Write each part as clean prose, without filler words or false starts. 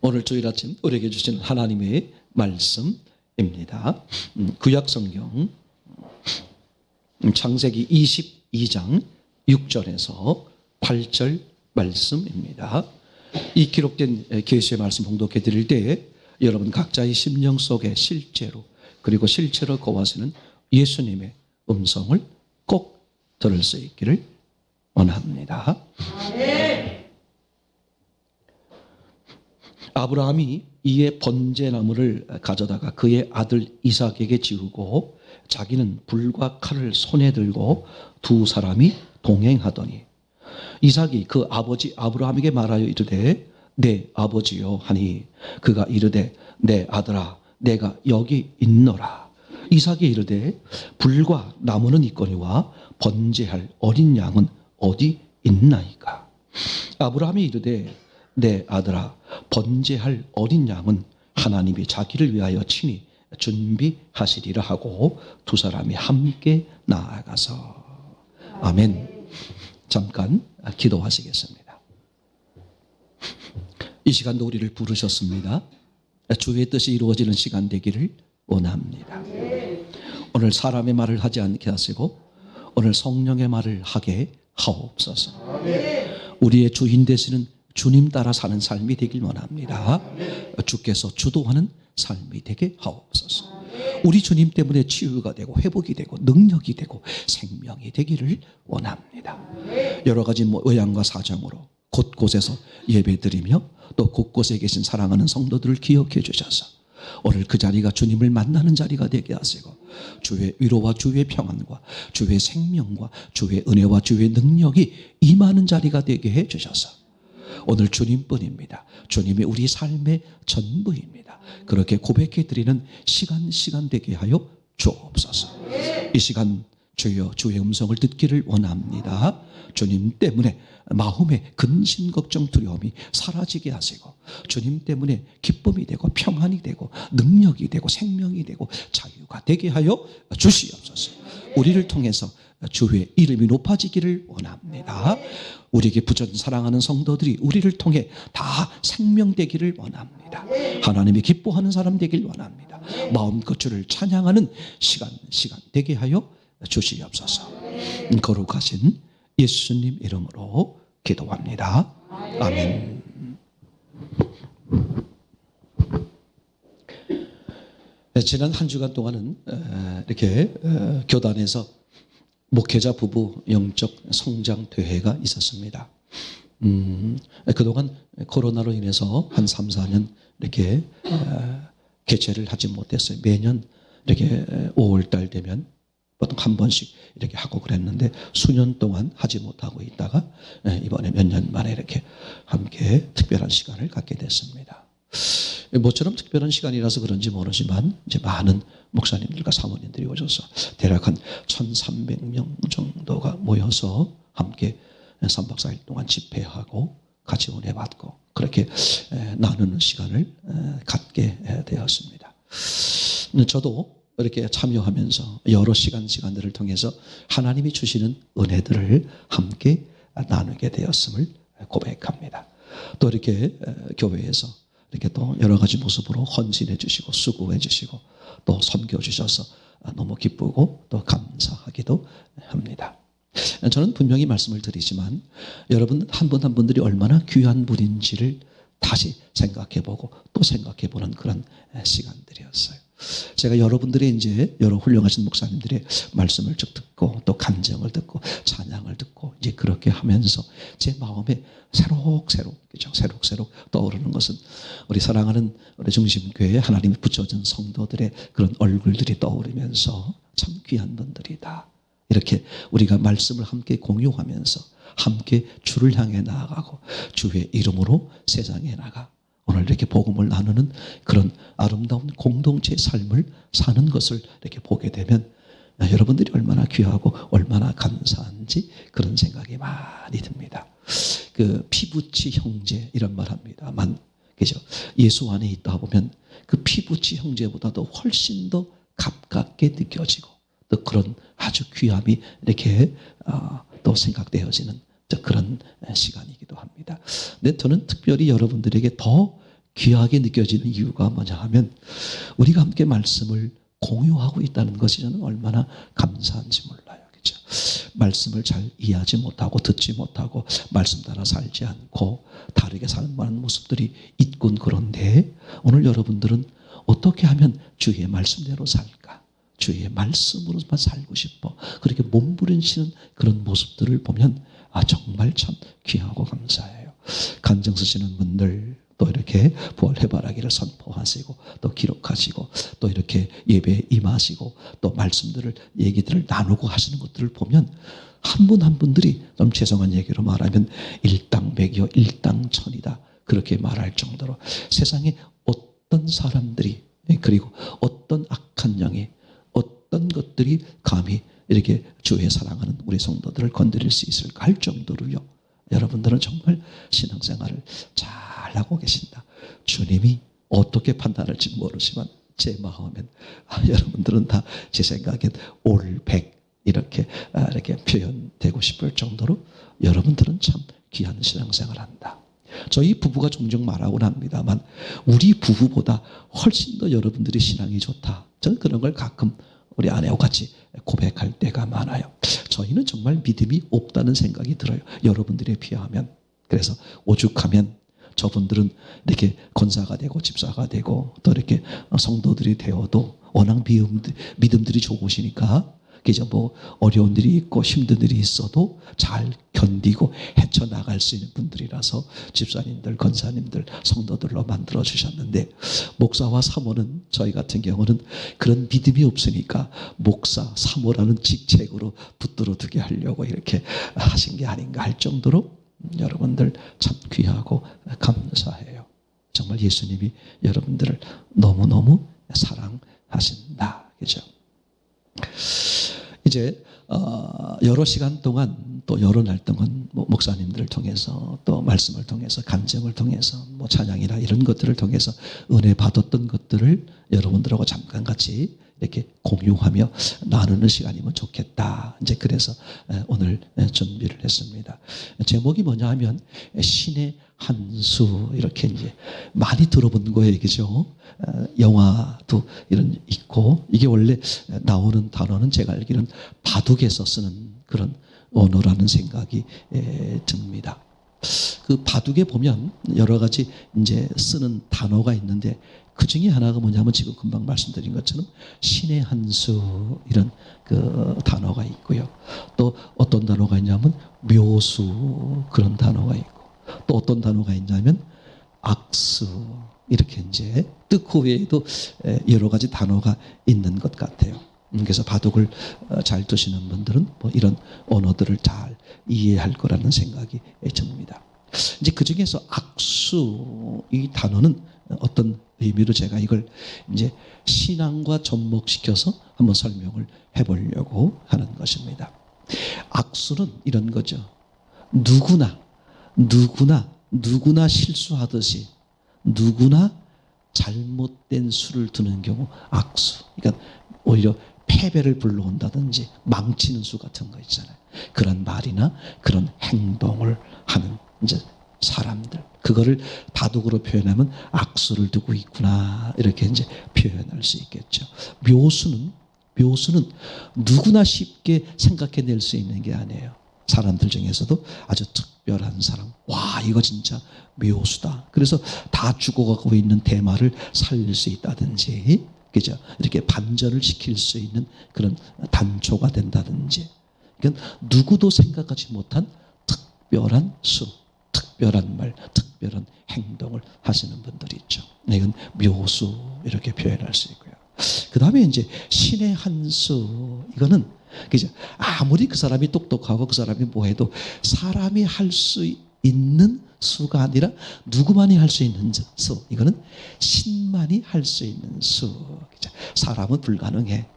오늘 주일 아침 우리에게 주신 하나님의 말씀입니다. 구약성경 창세기 22장 6절에서 8절 말씀입니다. 이 기록된 계시의 말씀 봉독해 드릴 때 여러분 각자의 심령 속에 실제로 거하시는 예수님의 음성을 꼭 들을 수 있기를 원합니다. 아브라함이 이에 번제나무를 가져다가 그의 아들 이삭에게 지우고 자기는 불과 칼을 손에 들고 두 사람이 동행하더니 이삭이 그 아버지 아브라함에게 말하여 이르되 내 아버지요 하니 그가 이르되 내 아들아 내가 여기 있노라. 이삭이 이르되 불과 나무는 있거니와 번제할 어린 양은 어디 있나이까. 아브라함이 이르되 내 아들아 번제할 어린 양은 하나님이 자기를 위하여 친히 준비하시리라 하고 두 사람이 함께 나아가서 아멘. 잠깐 기도하시겠습니다. 이 시간도 우리를 부르셨습니다. 주의 뜻이 이루어지는 시간 되기를 원합니다. 오늘 사람의 말을 하지 않게 하시고 오늘 성령의 말을 하게 하옵소서. 우리의 주인 되시는 주님 따라 사는 삶이 되길 원합니다. 주께서 주도하는 삶이 되게 하옵소서. 우리 주님 때문에 치유가 되고 회복이 되고 능력이 되고 생명이 되기를 원합니다. 여러 가지 의향과 사정으로 곳곳에서 예배드리며 또 곳곳에 계신 사랑하는 성도들을 기억해 주셔서 오늘 그 자리가 주님을 만나는 자리가 되게 하시고 주의 위로와 주의 평안과 주의 생명과 주의 은혜와 주의 능력이 임하는 자리가 되게 해 주셔서 오늘 주님뿐입니다. 주님이 우리 삶의 전부입니다. 그렇게 고백해 드리는 시간 되게 하여 주옵소서. 이 시간 주여 주의 음성을 듣기를 원합니다. 주님 때문에 마음의 근심 걱정 두려움이 사라지게 하시고 주님 때문에 기쁨이 되고 평안이 되고 능력이 되고 생명이 되고 자유가 되게 하여 주시옵소서. 우리를 통해서 주의 이름이 높아지기를 원합니다. 우리에게 부전 사랑하는 성도들이 우리를 통해 다 생명되기를 원합니다. 하나님이 기뻐하는 사람 되길 원합니다. 마음껏 주를 찬양하는 시간 되게 하여 주시옵소서. 거룩하신 예수님 이름으로 기도합니다. 아멘. 지난 한 주간 동안은 이렇게 교단에서 목회자 부부 영적 성장 대회가 있었습니다. 그동안 코로나로 인해서 한 3, 4년 이렇게 개최를 하지 못했어요. 매년 이렇게 5월달 되면 보통 한 번씩 이렇게 하고 그랬는데 수년 동안 하지 못하고 있다가 이번에 몇 년 만에 이렇게 함께 특별한 시간을 갖게 됐습니다. 모처럼 특별한 시간이라서 그런지 모르지만 이제 많은 목사님들과 사모님들이 오셔서 대략 한 1,300명 정도가 모여서 함께 3박 4일 동안 집회하고 같이 은혜 받고 그렇게 나누는 시간을 갖게 되었습니다. 저도 이렇게 참여하면서 여러 시간들을 통해서 하나님이 주시는 은혜들을 함께 나누게 되었음을 고백합니다. 또 이렇게 교회에서 이렇게 또 여러 가지 모습으로 헌신해 주시고 수고해 주시고 또 섬겨 주셔서 너무 기쁘고 또 감사하기도 합니다. 저는 분명히 말씀을 드리지만 여러분 한 분 한 분들이 얼마나 귀한 분인지를 다시 생각해보고 또 생각해보는 그런 시간들이었어요. 제가 여러분들의 이제 여러 훌륭하신 목사님들의 말씀을 쭉 듣고 또 간증을 듣고 찬양을 듣고 이제 그렇게 하면서 제 마음에 새록새록 떠오르는 것은 우리 사랑하는 우리 중심교회에 하나님이 붙여준 성도들의 그런 얼굴들이 떠오르면서 참 귀한 분들이다. 이렇게 우리가 말씀을 함께 공유하면서 함께 주를 향해 나아가고 주의 이름으로 세상에 나가 오늘 이렇게 복음을 나누는 그런 아름다운 공동체의 삶을 사는 것을 이렇게 보게 되면 여러분들이 얼마나 귀하고 얼마나 감사한지 그런 생각이 많이 듭니다. 그 피부치 형제 이런 말 합니다만 그죠? 예수 안에 있다 보면 그 피부치 형제보다도 훨씬 더 가깝게 느껴지고 또 그런 아주 귀함이 이렇게 또 생각되어지는 그런 시간이기도 합니다. 근데 저는 특별히 여러분들에게 더 귀하게 느껴지는 이유가 뭐냐 하면 우리가 함께 말씀을 공유하고 있다는 것이 저는 얼마나 감사한지 몰라요. 그렇죠? 말씀을 잘 이해하지 못하고 듣지 못하고 말씀 따라 살지 않고 다르게 사는 많은 모습들이 있군. 그런데 오늘 여러분들은 어떻게 하면 주의 말씀대로 살까? 주의 말씀으로만 살고 싶어. 그렇게 몸부림치는 그런 모습들을 보면 정말 참 귀하고 감사해요. 간증 쓰시는 분들 또 이렇게 부활 해바라기를 선포하시고 또 기록하시고 또 이렇게 예배에 임하시고 또 말씀들을 얘기들을 나누고 하시는 것들을 보면 한 분 한 분들이 좀 죄송한 얘기로 말하면 일당백이요 일당천이다 그렇게 말할 정도로 세상에 어떤 사람들이 그리고 어떤 악한 영이 어떤 것들이 감히 이렇게 주의 사랑하는 우리 성도들을 건드릴 수 있을까 할 정도로요. 여러분들은 정말 신앙생활을 잘하고 계신다. 주님이 어떻게 판단할지 모르지만 제 마음엔 여러분들은 다 제 생각엔 올백 이렇게 표현되고 싶을 정도로 여러분들은 참 귀한 신앙생활을 한다. 저희 부부가 종종 말하곤 합니다만 우리 부부보다 훨씬 더 여러분들이 신앙이 좋다. 저는 그런 걸 가끔 우리 아내와 같이 고백할 때가 많아요. 저희는 정말 믿음이 없다는 생각이 들어요. 여러분들에 비하면. 그래서 오죽하면 저분들은 이렇게 권사가 되고 집사가 되고 또 이렇게 성도들이 되어도 워낙 믿음들이 좋으시니까 그저 뭐 어려운 일이 있고 힘든 일이 있어도 잘 견디고 헤쳐나갈 수 있는 분들이라서 집사님들, 권사님들, 성도들로 만들어 주셨는데 목사와 사모는 저희 같은 경우는 그런 믿음이 없으니까 목사, 사모라는 직책으로 붙들어 두게 하려고 이렇게 하신 게 아닌가 할 정도로 여러분들 참 귀하고 감사해요. 정말 예수님이 여러분들을 너무너무 사랑하신다. 그죠? 이제 여러 시간 동안 또 여러 날 동안 목사님들을 통해서 또 말씀을 통해서 간증을 통해서 찬양이나 이런 것들을 통해서 은혜 받았던 것들을 여러분들하고 잠깐 같이 이렇게 공유하며 나누는 시간이면 좋겠다. 이제 그래서 오늘 준비를 했습니다. 제목이 뭐냐 하면 신의 한 수 이렇게 이제 많이 들어본 거예요, 그죠? 영화도 이런 있고 이게 원래 나오는 단어는 제가 알기로는 바둑에서 쓰는 그런 언어라는 생각이 듭니다. 그 바둑에 보면 여러 가지 이제 쓰는 단어가 있는데 그 중에 하나가 뭐냐면 지금 금방 말씀드린 것처럼 신의 한 수 이런 그 단어가 있고요. 또 어떤 단어가 있냐면 묘수 그런 단어가 있고 또 어떤 단어가 있냐면 악수 이렇게 이제 뜻그 외에도 여러 가지 단어가 있는 것 같아요. 그래서 바둑을 잘 두시는 분들은 뭐 이런 언어들을 잘 이해할 거라는 생각이 듭니다. 이제 그 중에서 악수 이 단어는 어떤 의미로 제가 이걸 이제 신앙과 접목시켜서 한번 설명을 해보려고 하는 것입니다. 악수는 이런 거죠. 누구나 실수하듯이 누구나 잘못된 수를 두는 경우 악수. 그러니까 오히려 패배를 불러온다든지 망치는 수 같은 거 있잖아요. 그런 말이나 그런 행동을 하는 이제 사람들. 그거를 바둑으로 표현하면 악수를 두고 있구나. 이렇게 이제 표현할 수 있겠죠. 묘수는 누구나 쉽게 생각해낼 수 있는 게 아니에요. 사람들 중에서도 아주 특별한 사람. 와, 이거 진짜 묘수다. 그래서 다 죽어가고 있는 대마를 살릴 수 있다든지, 그죠? 이렇게 반전을 시킬 수 있는 그런 단초가 된다든지. 그러니까 누구도 생각하지 못한 특별한 수, 특별한 말, 특별한 행동을 하시는 분들이 있죠. 이건 묘수 이렇게 표현할 수 있고요. 그 다음에 이제 신의 한 수. 이거는 그죠? 아무리 그 사람이 똑똑하고 그 사람이 뭐해도 사람이 할 수 있는 수가 아니라 누구만이 할 수 있는 수. 이거는 신만이 할 수 있는 수. 그죠? 사람은 불가능해.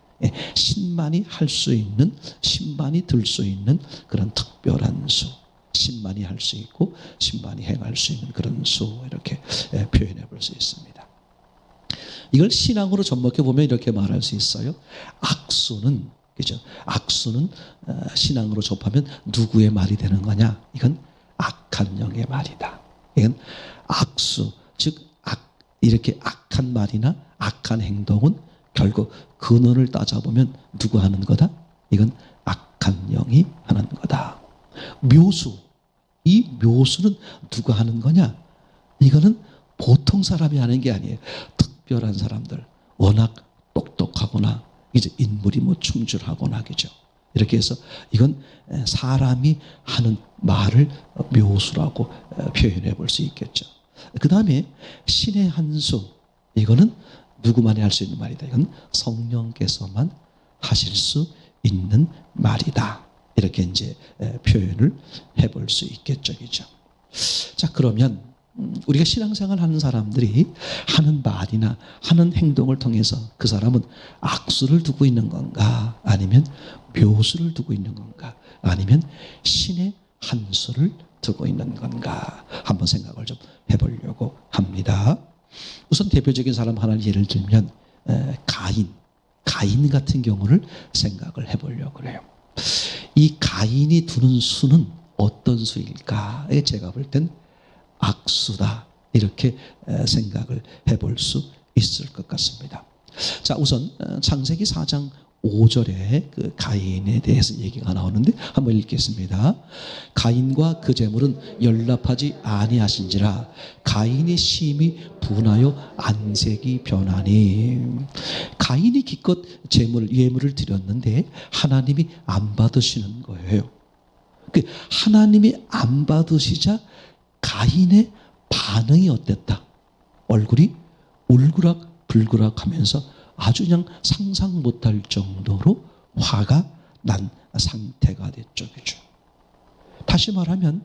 신만이 할 수 있는, 신만이 들 수 있는 그런 특별한 수. 신만이 할 수 있고 신만이 행할 수 있는 그런 수 이렇게 표현해 볼 수 있습니다. 이걸 신앙으로 접목해 보면 이렇게 말할 수 있어요. 악수는 그죠? 악수는 신앙으로 접하면 누구의 말이 되는 거냐? 이건 악한 영의 말이다. 이건 악수, 즉 이렇게 악한 말이나 악한 행동은 결국 근원을 따져보면 누구 하는 거다? 이건 악한 영이 하는 거다. 묘수, 이 묘수는 누가 하는 거냐? 이거는 보통 사람이 하는 게 아니에요. 특별한 사람들, 워낙 똑똑하거나 이제 인물이 뭐 충실하거나 그죠. 이렇게 해서 이건 사람이 하는 말을 묘수라고 표현해 볼 수 있겠죠. 그 다음에 신의 한 수, 이거는 누구만이 할 수 있는 말이다. 이건 성령께서만 하실 수 있는 말이다. 이렇게 이제 표현을 해볼 수 있겠죠, 그죠. 자, 그러면 우리가 신앙생활 하는 사람들이 하는 말이나 하는 행동을 통해서 그 사람은 악수를 두고 있는 건가, 아니면 묘수를 두고 있는 건가, 아니면 신의 한 수를 두고 있는 건가, 한번 생각을 좀 해보려고 합니다. 우선 대표적인 사람 하나를 예를 들면 가인 같은 경우를 생각을 해보려고 그래요. 이 가인이 두는 수는 어떤 수일까? 제가 볼 땐 악수다, 이렇게 생각을 해볼 수 있을 것 같습니다. 자, 우선 창세기 4장 5절에 그 가인에 대해서 얘기가 나오는데 한번 읽겠습니다. 가인과 그 제물은 연락하지 아니하신지라 가인이 심히 분하여 안색이 변하니. 가인이 기껏 예물을 드렸는데 하나님이 안 받으시는 거예요. 하나님이 안 받으시자 가인의 반응이 어땠다? 얼굴이 울그락불그락 하면서 아주 그냥 상상 못할 정도로 화가 난 상태가 됐죠. 그죠? 다시 말하면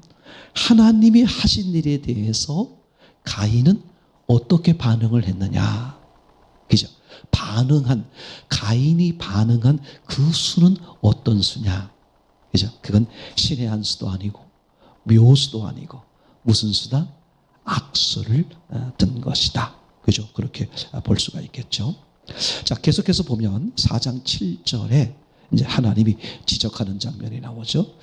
하나님이 하신 일에 대해서 가인은 어떻게 반응을 했느냐? 그죠? 가인이 반응한 그 수는 어떤 수냐? 그죠? 그건 신의 한 수도 아니고 묘수도 아니고 무슨 수다? 악수를 든 것이다. 그죠? 그렇게 볼 수가 있겠죠. 자, 계속해서 보면 4장 7절에 이제 하나님이 지적하는 장면이 나오죠.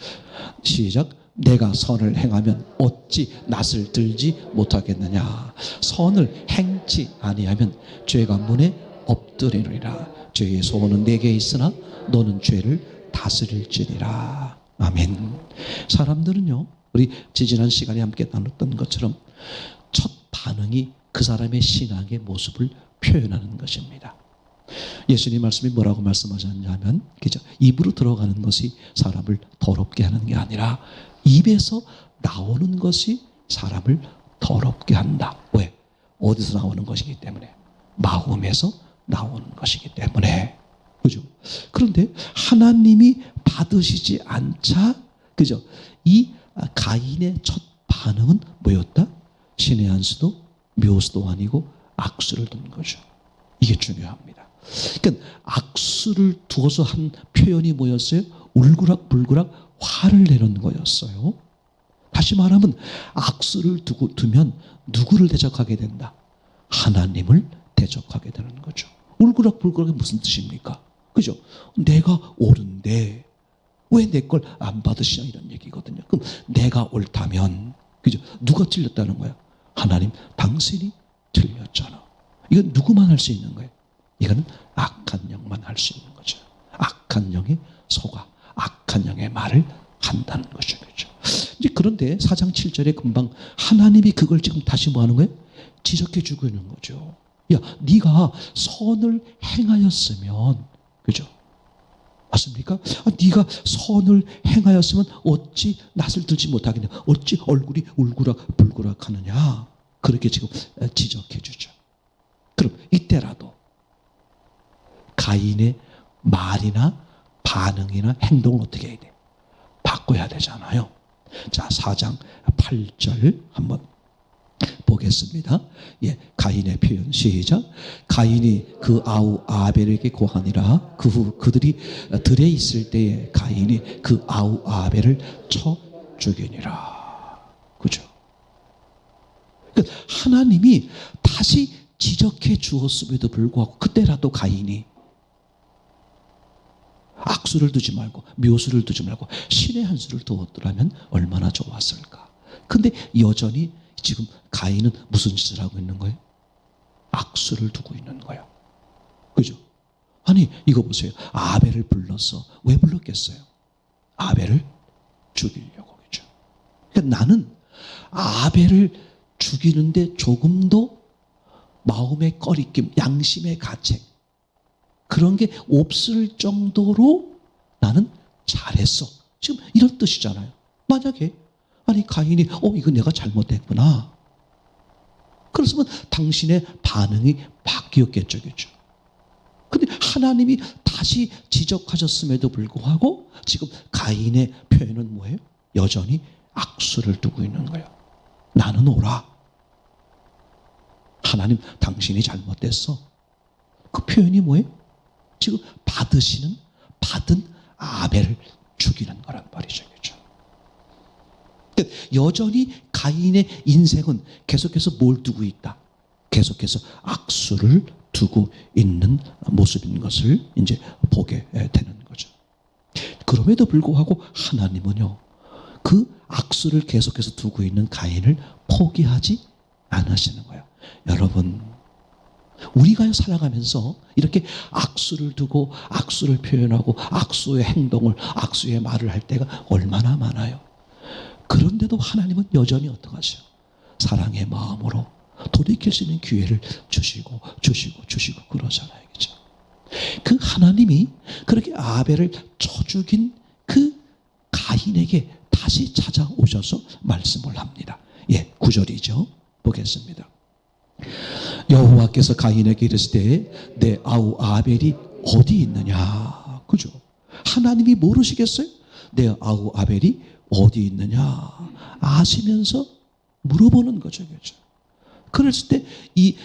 시작. 내가 선을 행하면 어찌 낯을 들지 못하겠느냐. 선을 행치 아니하면 죄가 문에 엎드리느니라. 죄의 소원은 내게 있으나 너는 죄를 다스릴지니라. 아멘. 사람들은요, 우리 지지난 시간에 함께 나눴던 것처럼 첫 반응이 그 사람의 신앙의 모습을 표현하는 것입니다. 예수님 말씀이 뭐라고 말씀하셨냐면, 그죠? 입으로 들어가는 것이 사람을 더럽게 하는 게 아니라 입에서 나오는 것이 사람을 더럽게 한다. 왜? 어디서 나오는 것이기 때문에, 마음에서 나오는 것이기 때문에. 그죠? 그런데 하나님이 받으시지 않자, 그죠? 이 가인의 첫 반응은 뭐였다? 신의 한 수도 묘수도 아니고 악수를 둔 거죠. 이게 중요합니다. 그러니까 악수를 두어서 한 표현이 뭐였어요? 울그락불그락 화를 내는 거였어요. 다시 말하면 악수를 두면 누구를 대적하게 된다? 하나님을 대적하게 되는 거죠. 울그락불그락이 무슨 뜻입니까? 그죠? 내가 옳은데 왜 내 걸 안 받으시냐, 이런 얘기거든요. 그럼 내가 옳다면, 그죠? 누가 틀렸다는 거야? 하나님, 당신이 틀렸잖아. 이건 누구만 할 수 있는 거예요? 이거는 악한 영만 할 수 있는 거죠. 악한 영의 속아, 악한 영의 말을 한다는 거죠. 그렇죠? 이제 그런데 4장 7절에 금방 하나님이 그걸 지금 다시 뭐 하는 거예요? 지적해 주고 있는 거죠. 야, 네가 선을 행하였으면, 그죠? 맞습니까? 네가 선을 행하였으면 어찌 낯을 들지 못하겠냐? 어찌 얼굴이 울그락불그락 하느냐? 그렇게 지금 지적해 주죠. 그럼 이때라도 가인의 말이나 반응이나 행동을 어떻게 해야 돼? 바꿔야 되잖아요. 자, 4장 8절 한번 보겠습니다. 예, 가인의 표현 시작. 가인이 그 아우 아벨에게 고하니라. 그 후 그들이 들에 있을 때에 가인이 그 아우 아벨을 쳐 죽이니라. 그죠? 그러니까 하나님이 다시 지적해 주었음에도 불구하고 그때라도 가인이 악수를 두지 말고 묘수를 두지 말고 신의 한 수를 두었더라면 얼마나 좋았을까. 근데 여전히 지금 가인은 무슨 짓을 하고 있는 거예요? 악수를 두고 있는 거예요. 그죠? 아니 이거 보세요. 아벨을 불러서 왜 불렀겠어요? 아벨을 죽이려고. 그죠? 그러니까 나는 아벨을 죽이는데 조금도 마음의 꺼리낌, 양심의 가책 그런 게 없을 정도로 나는 잘했어. 지금 이런 뜻이잖아요. 만약에 아니 가인이 이거 내가 잘못했구나. 그랬으면 당신의 반응이 바뀌었겠죠. 그죠? 근데 하나님이 다시 지적하셨음에도 불구하고 지금 가인의 표현은 뭐예요? 여전히 악수를 두고 있는 거예요. 나는 오라. 하나님 당신이 잘못됐어. 그 표현이 뭐예요? 지금 받은 아벨을 죽이는 거란 말이죠. 그렇죠? 여전히 가인의 인생은 계속해서 뭘 두고 있다? 계속해서 악수를 두고 있는 모습인 것을 이제 보게 되는 거죠. 그럼에도 불구하고 하나님은요, 그 악수를 계속해서 두고 있는 가인을 포기하지 않으시는 거예요. 여러분, 우리가 살아가면서 이렇게 악수를 두고 악수를 표현하고 악수의 행동을, 악수의 말을 할 때가 얼마나 많아요. 그런데도 하나님은 여전히 어떡하세요? 사랑의 마음으로 돌이킬 수 있는 기회를 주시고 그러잖아요. 그죠? 그 하나님이 그렇게 아벨을 쳐 죽인 그 가인에게 다시 찾아오셔서 말씀을 합니다. 9절이죠. 보겠습니다. 여호와께서 가인에게 이르시되 내 아우 아벨이 어디 있느냐. 그죠? 하나님이 모르시겠어요? 내 아우 아벨이 어디 있느냐 아시면서 물어보는 거죠. 그죠? 그랬을 때 이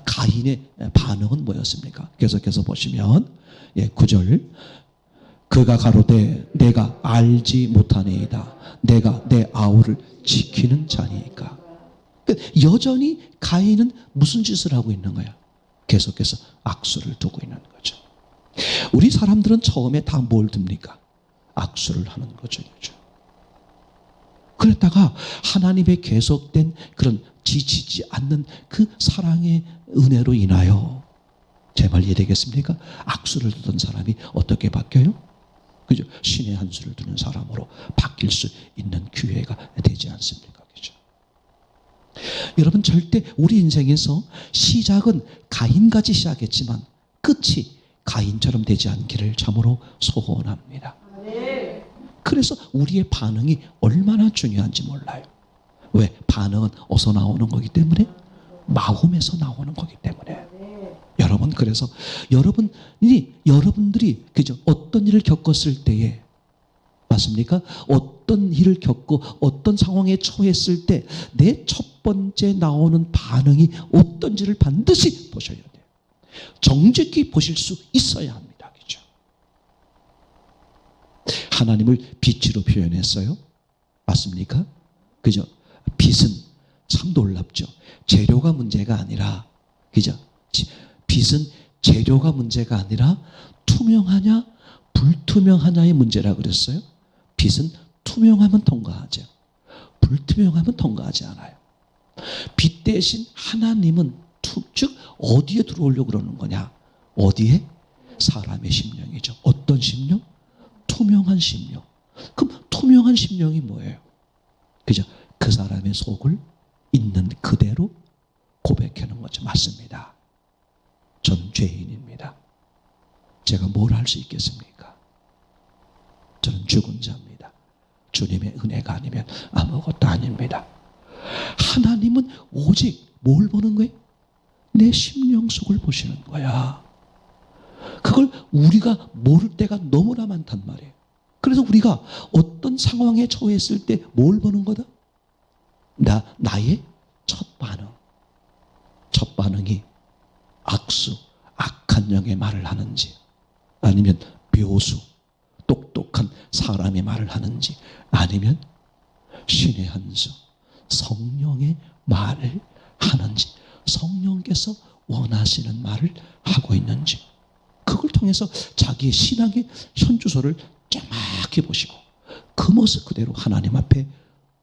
가인의 반응은 뭐였습니까? 계속해서 보시면 9절 그가 가로되 내가 알지 못하니이다. 내가 내 아우를 지키는 자니까. 여전히 가인은 무슨 짓을 하고 있는 거야? 계속해서 악수를 두고 있는 거죠. 우리 사람들은 처음에 다 뭘 둡니까? 악수를 하는 거죠. 그렇죠? 그랬다가 하나님의 계속된 그런 지치지 않는 그 사랑의 은혜로 인하여 제 말 이해되겠습니까? 악수를 두던 사람이 어떻게 바뀌어요? 그죠? 신의 한 수를 두는 사람으로 바뀔 수 있는 기회가 되지 않습니까? 그죠? 여러분, 절대 우리 인생에서 시작은 가인같이 시작했지만 끝이 가인처럼 되지 않기를 참으로 소원합니다. 그래서 우리의 반응이 얼마나 중요한지 몰라요. 왜? 반응은 어디서 나오는 거기 때문에? 마음에서 나오는 거기 때문에. 여러분, 그래서 여러분들이 그죠? 어떤 일을 겪었을 때에, 맞습니까? 어떤 일을 겪고 어떤 상황에 처했을 때 내 첫 번째 나오는 반응이 어떤지를 반드시 보셔야 돼요. 정직히 보실 수 있어야 합니다. 그죠? 하나님을 빛으로 표현했어요. 맞습니까? 그죠? 빛은 참 놀랍죠. 재료가 문제가 아니라, 그죠? 빛은 재료가 문제가 아니라 투명하냐 불투명하냐의 문제라 그랬어요. 빛은 투명하면 통과하죠. 불투명하면 통과하지 않아요. 빛 대신 하나님은 즉 어디에 들어오려고 그러는 거냐? 어디에? 사람의 심령이죠. 어떤 심령? 투명한 심령. 그럼 투명한 심령이 뭐예요? 그죠? 그 사람의 속을 있는 그대로 고백하는 거죠. 맞습니다. 전 죄인입니다. 제가 뭘 할 수 있겠습니까? 저는 죽은 자입니다. 주님의 은혜가 아니면 아무것도 아닙니다. 하나님은 오직 뭘 보는 거예요? 내 심령 속을 보시는 거야. 그걸 우리가 모를 때가 너무나 많단 말이에요. 그래서 우리가 어떤 상황에 처했을 때 뭘 보는 거다? 나의 첫 반응. 첫 반응이 악수, 악한 영의 말을 하는지, 아니면 묘수, 똑똑한 사람의 말을 하는지, 아니면 신의 한 수, 성령의 말을 하는지, 성령께서 원하시는 말을 하고 있는지, 그걸 통해서 자기의 신앙의 현주소를 정확히 보시고 그 모습 그대로 하나님 앞에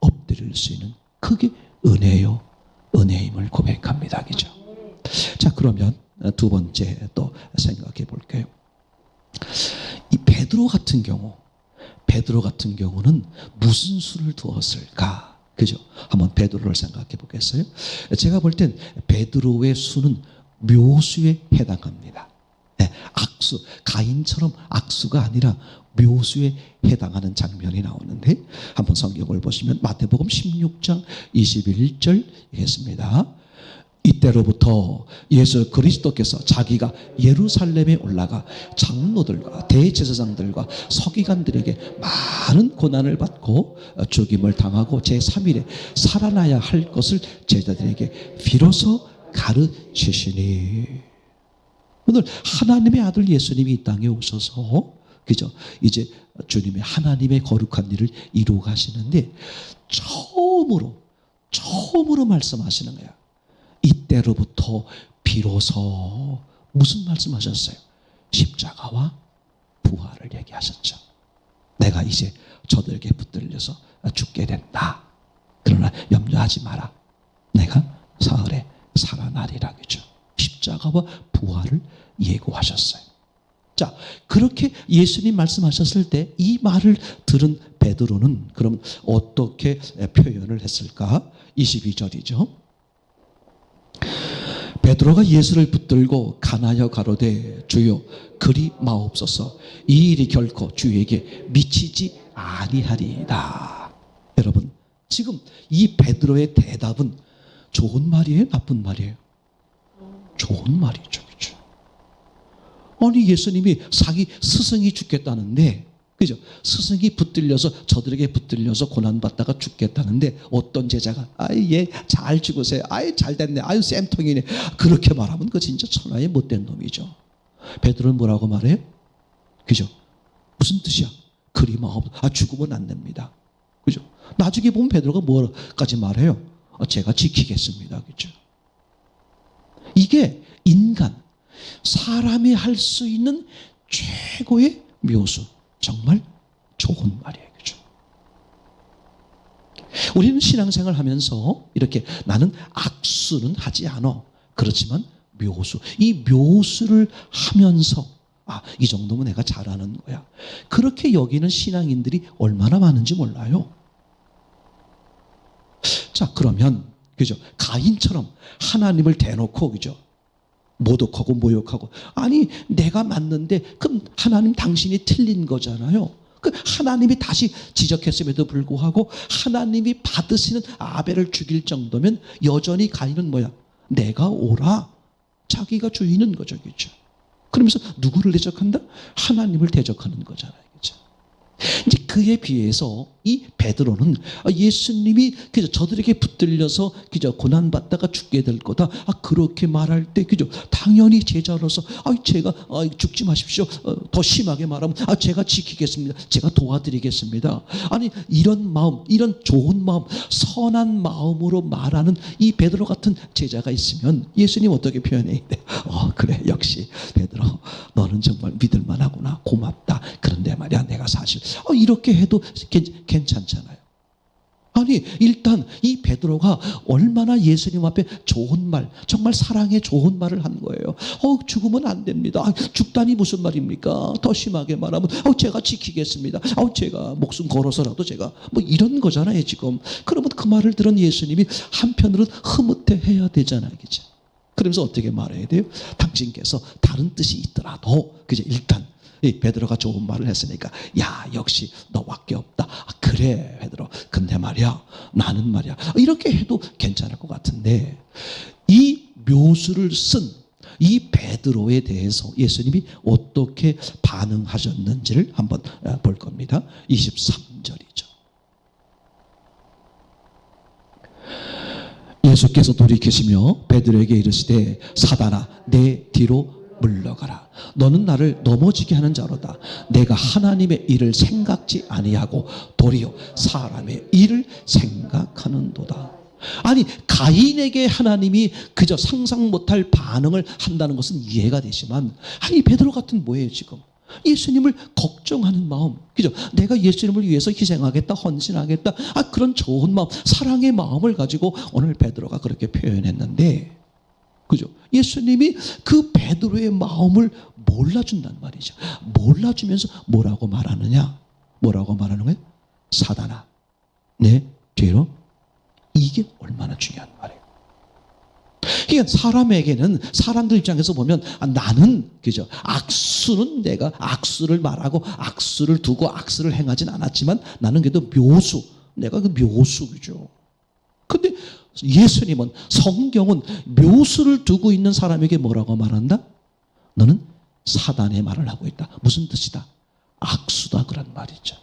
엎드릴 수 있는, 그게 은혜요, 은혜임을 고백합니다. 그죠? 자, 그러면 두 번째 또 생각해 볼게요. 이 베드로 같은 경우는 무슨 수를 두었을까? 그죠? 한번 베드로를 생각해 보겠어요? 제가 볼 땐 베드로의 수는 묘수에 해당합니다. 네, 악수, 가인처럼 악수가 아니라 묘수에 해당하는 장면이 나오는데, 한번 성경을 보시면 마태복음 16장 21절 읽겠습니다. 이때로부터 예수 그리스도께서 자기가 예루살렘에 올라가 장로들과 대제사장들과 서기관들에게 많은 고난을 받고 죽임을 당하고 제3일에 살아나야 할 것을 제자들에게 비로소 가르치시니. 오늘 하나님의 아들 예수님이 이 땅에 오셔서, 그죠? 이제 주님의 하나님의 거룩한 일을 이루어 가시는데 처음으로 말씀하시는 거야. 이때로부터 비로소 무슨 말씀하셨어요? 십자가와 부활을 얘기하셨죠. 내가 이제 저들에게 붙들려서 죽게 된다. 그러나 염려하지 마라. 내가 사흘에 살아나리라. 그죠? 십자가와 부활을 예고하셨어요. 자, 그렇게 예수님 말씀하셨을 때 이 말을 들은 베드로는 그럼 어떻게 표현을 했을까? 22절이죠. 베드로가 예수를 붙들고 간하여 가로되 주여 그리 마옵소서, 이 일이 결코 주에게 미치지 아니하리이다. 여러분, 지금 이 베드로의 대답은 좋은 말이에요, 나쁜 말이에요? 좋은 말이죠. 그렇죠? 아니, 예수님이 자기 스승이 죽겠다는데, 그죠? 스승이 붙들려서 저들에게 붙들려서 고난받다가 죽겠다는데 어떤 제자가 아이 얘 잘 죽으세요. 아이 잘 됐네. 아유 쌤통이네. 그렇게 말하면 그 진짜 천하의 못된 놈이죠. 베드로는 뭐라고 말해요? 그죠? 무슨 뜻이야? 그리 마음 죽으면 안 됩니다. 그죠? 나중에 보면 베드로가 뭐까지 말해요? 제가 지키겠습니다. 그죠? 이게 사람이 할 수 있는 최고의 묘수. 정말 좋은 말이에요. 그죠? 우리는 신앙생활 하면서 이렇게 나는 악수는 하지 않아. 그렇지만 이 묘수를 하면서 이 정도면 내가 잘하는 거야. 그렇게 여기는 신앙인들이 얼마나 많은지 몰라요. 자, 그러면 그죠? 가인처럼 하나님을 대놓고, 그죠? 모독하고 모욕하고, 아니 내가 맞는데 그럼 하나님 당신이 틀린 거잖아요. 그 하나님이 다시 지적했음에도 불구하고 하나님이 받으시는 아벨을 죽일 정도면 여전히 가인은 뭐야? 내가 옳아. 자기가 주인인 거죠. 그렇죠? 그러면서 누구를 대적한다? 하나님을 대적하는 거잖아요. 그렇죠? 이제 그에 비해서 이 베드로는 예수님이 그저 저들에게 붙들려서 그저 고난받다가 죽게 될 거다. 그렇게 말할 때 그죠? 당연히 제자로서 제가 죽지 마십시오. 더 심하게 말하면 제가 지키겠습니다. 제가 도와드리겠습니다. 아니 이런 마음, 이런 좋은 마음, 선한 마음으로 말하는 이 베드로 같은 제자가 있으면 예수님 어떻게 표현해야 돼? 그래 역시 베드로 너는 정말 믿을만하구나. 고맙다. 그런데 말이야 내가 사실 이렇게 해도 괜찮잖아요. 아니 일단 이 베드로가 얼마나 예수님 앞에 좋은 말, 정말 사랑의 좋은 말을 한 거예요. 죽으면 안 됩니다. 죽다니 무슨 말입니까? 더 심하게 말하면 제가 지키겠습니다. 제가 목숨 걸어서라도 제가 이런 거잖아요 지금. 그러면 그 말을 들은 예수님이 한편으로는 흐뭇해해야 되잖아요. 그죠? 그러면서 어떻게 말해야 돼요? 당신께서 다른 뜻이 있더라도 그죠? 일단 이 베드로가 좋은 말을 했으니까 역시 너밖에 없다. 그래 베드로. 근데 말이야 나는 말이야 이렇게 해도 괜찮을 것 같은데, 이 묘수를 쓴 이 베드로에 대해서 예수님이 어떻게 반응하셨는지를 한번 볼 겁니다. 23절이죠. 예수께서 돌이키시며 베드로에게 이르시되 사단아 내 뒤로 물러가라. 너는 나를 넘어지게 하는 자로다. 내가 하나님의 일을 생각지 아니하고 도리어 사람의 일을 생각하는도다. 아니 가인에게 하나님이 그저 상상 못할 반응을 한다는 것은 이해가 되지만, 아니 베드로 같은 뭐예요 지금? 예수님을 걱정하는 마음, 그죠? 내가 예수님을 위해서 희생하겠다, 헌신하겠다, 그런 좋은 마음, 사랑의 마음을 가지고 오늘 베드로가 그렇게 표현했는데, 그죠? 예수님이 그 베드로의 마음을 몰라준단 말이죠. 몰라주면서 뭐라고 말하느냐? 뭐라고 말하는 거예요? 사단아, 내 뒤로. 이게 얼마나 중요한 말이에요. 그러니까 사람에게는, 사람들 입장에서 보면 나는, 그죠? 악수는 내가 악수를 말하고 악수를 두고 악수를 행하진 않았지만 나는 그래도 묘수, 내가 그 묘수, 그죠? 근데 예수님은, 성경은 묘수를 두고 있는 사람에게 뭐라고 말한다? 너는 사단의 말을 하고 있다. 무슨 뜻이다? 악수다, 그런 말이죠.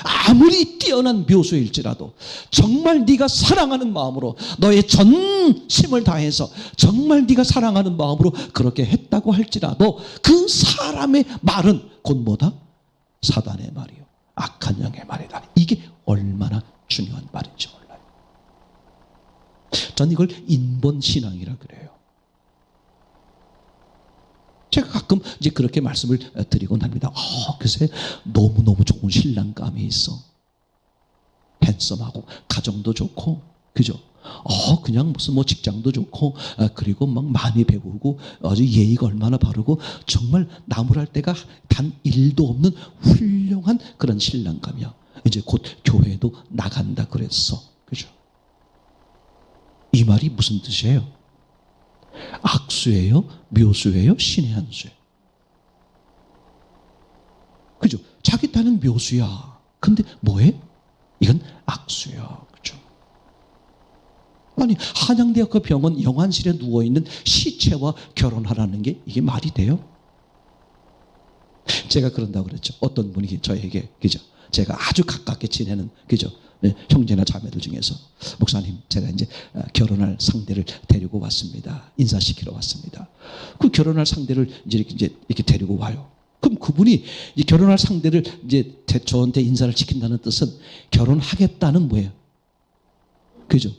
아무리 뛰어난 묘수일지라도 정말 네가 사랑하는 마음으로, 너의 전심을 다해서 정말 네가 사랑하는 마음으로 그렇게 했다고 할지라도 그 사람의 말은 곧 뭐다? 사단의 말이요, 악한 영의 말이다. 이게 얼마나 중요한 말인지 몰라요. 전 이걸 인본신앙이라 그래요. 제가 가끔 이제 그렇게 말씀을 드리곤 합니다. 글쎄, 너무너무 좋은 신랑감이 있어. 핸섬하고, 가정도 좋고, 그죠? 그냥 무슨 뭐 직장도 좋고, 그리고 막 많이 배우고, 아주 예의가 얼마나 바르고, 정말 나무랄 데가 단 1도 없는 훌륭한 그런 신랑감이야. 이제 곧 교회도 나간다 그랬어. 그죠? 이 말이 무슨 뜻이에요? 악수예요? 묘수예요? 신의 한 수예요? 그죠? 자기 딴은 묘수야. 근데 뭐해? 이건 악수야. 그죠? 아니, 한양대학교 병원 영안실에 누워있는 시체와 결혼하라는 게 이게 말이 돼요? 제가 그런다고 그랬죠. 어떤 분이 저에게, 그죠? 제가 아주 가깝게 지내는, 그죠? 네, 형제나 자매들 중에서, 목사님, 제가 이제 결혼할 상대를 데리고 왔습니다. 인사시키러 왔습니다. 그 결혼할 상대를 이렇게 데리고 와요. 그럼 그분이 이 결혼할 상대를 이제 저한테 인사를 시킨다는 뜻은 결혼하겠다는 뭐예요? 그죠?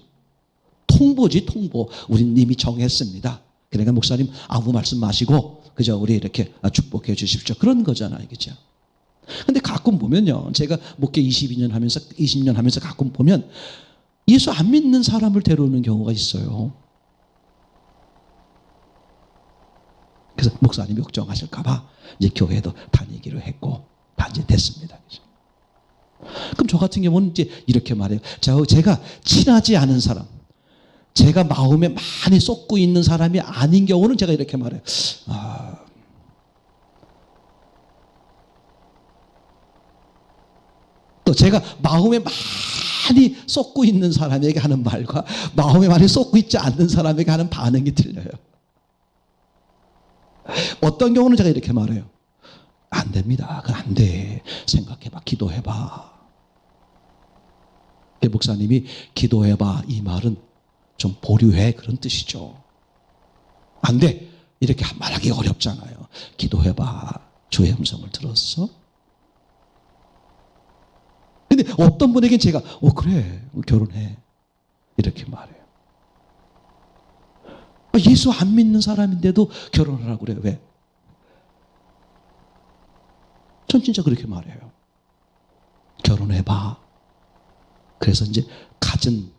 통보지, 통보. 우린 이미 정했습니다. 그러니까 목사님 아무 말씀 마시고, 그죠? 우리 이렇게 축복해 주십시오. 그런 거잖아요. 그죠? 근데 가끔 보면요, 제가 목회 20년 하면서 가끔 보면 예수 안 믿는 사람을 데려오는 경우가 있어요. 그래서 목사님이 걱정하실까봐 이제 교회도 다니기로 했고, 다 이제 됐습니다. 그럼 저 같은 경우는 이제 이렇게 말해요. 제가 친하지 않은 사람, 제가 마음에 많이 쏟고 있는 사람이 아닌 경우는 제가 이렇게 말해요. 또 제가 마음에 많이 쏟고 있는 사람에게 하는 말과 마음에 많이 쏟고 있지 않는 사람에게 하는 반응이 틀려요. 어떤 경우는 제가 이렇게 말해요. 안 됩니다. 그건 안 돼. 생각해봐. 기도해봐. 목사님이 기도해봐, 이 말은 좀 보류해, 그런 뜻이죠. 안 돼. 이렇게 말하기 어렵잖아요. 기도해봐. 주의 음성을 들었어? 근데 어떤 분에게는 제가 그래, 결혼해, 이렇게 말해요. 예수 안 믿는 사람인데도 결혼하라고 그래요. 왜? 전 진짜 그렇게 말해요. 결혼해봐. 그래서 이제 갖은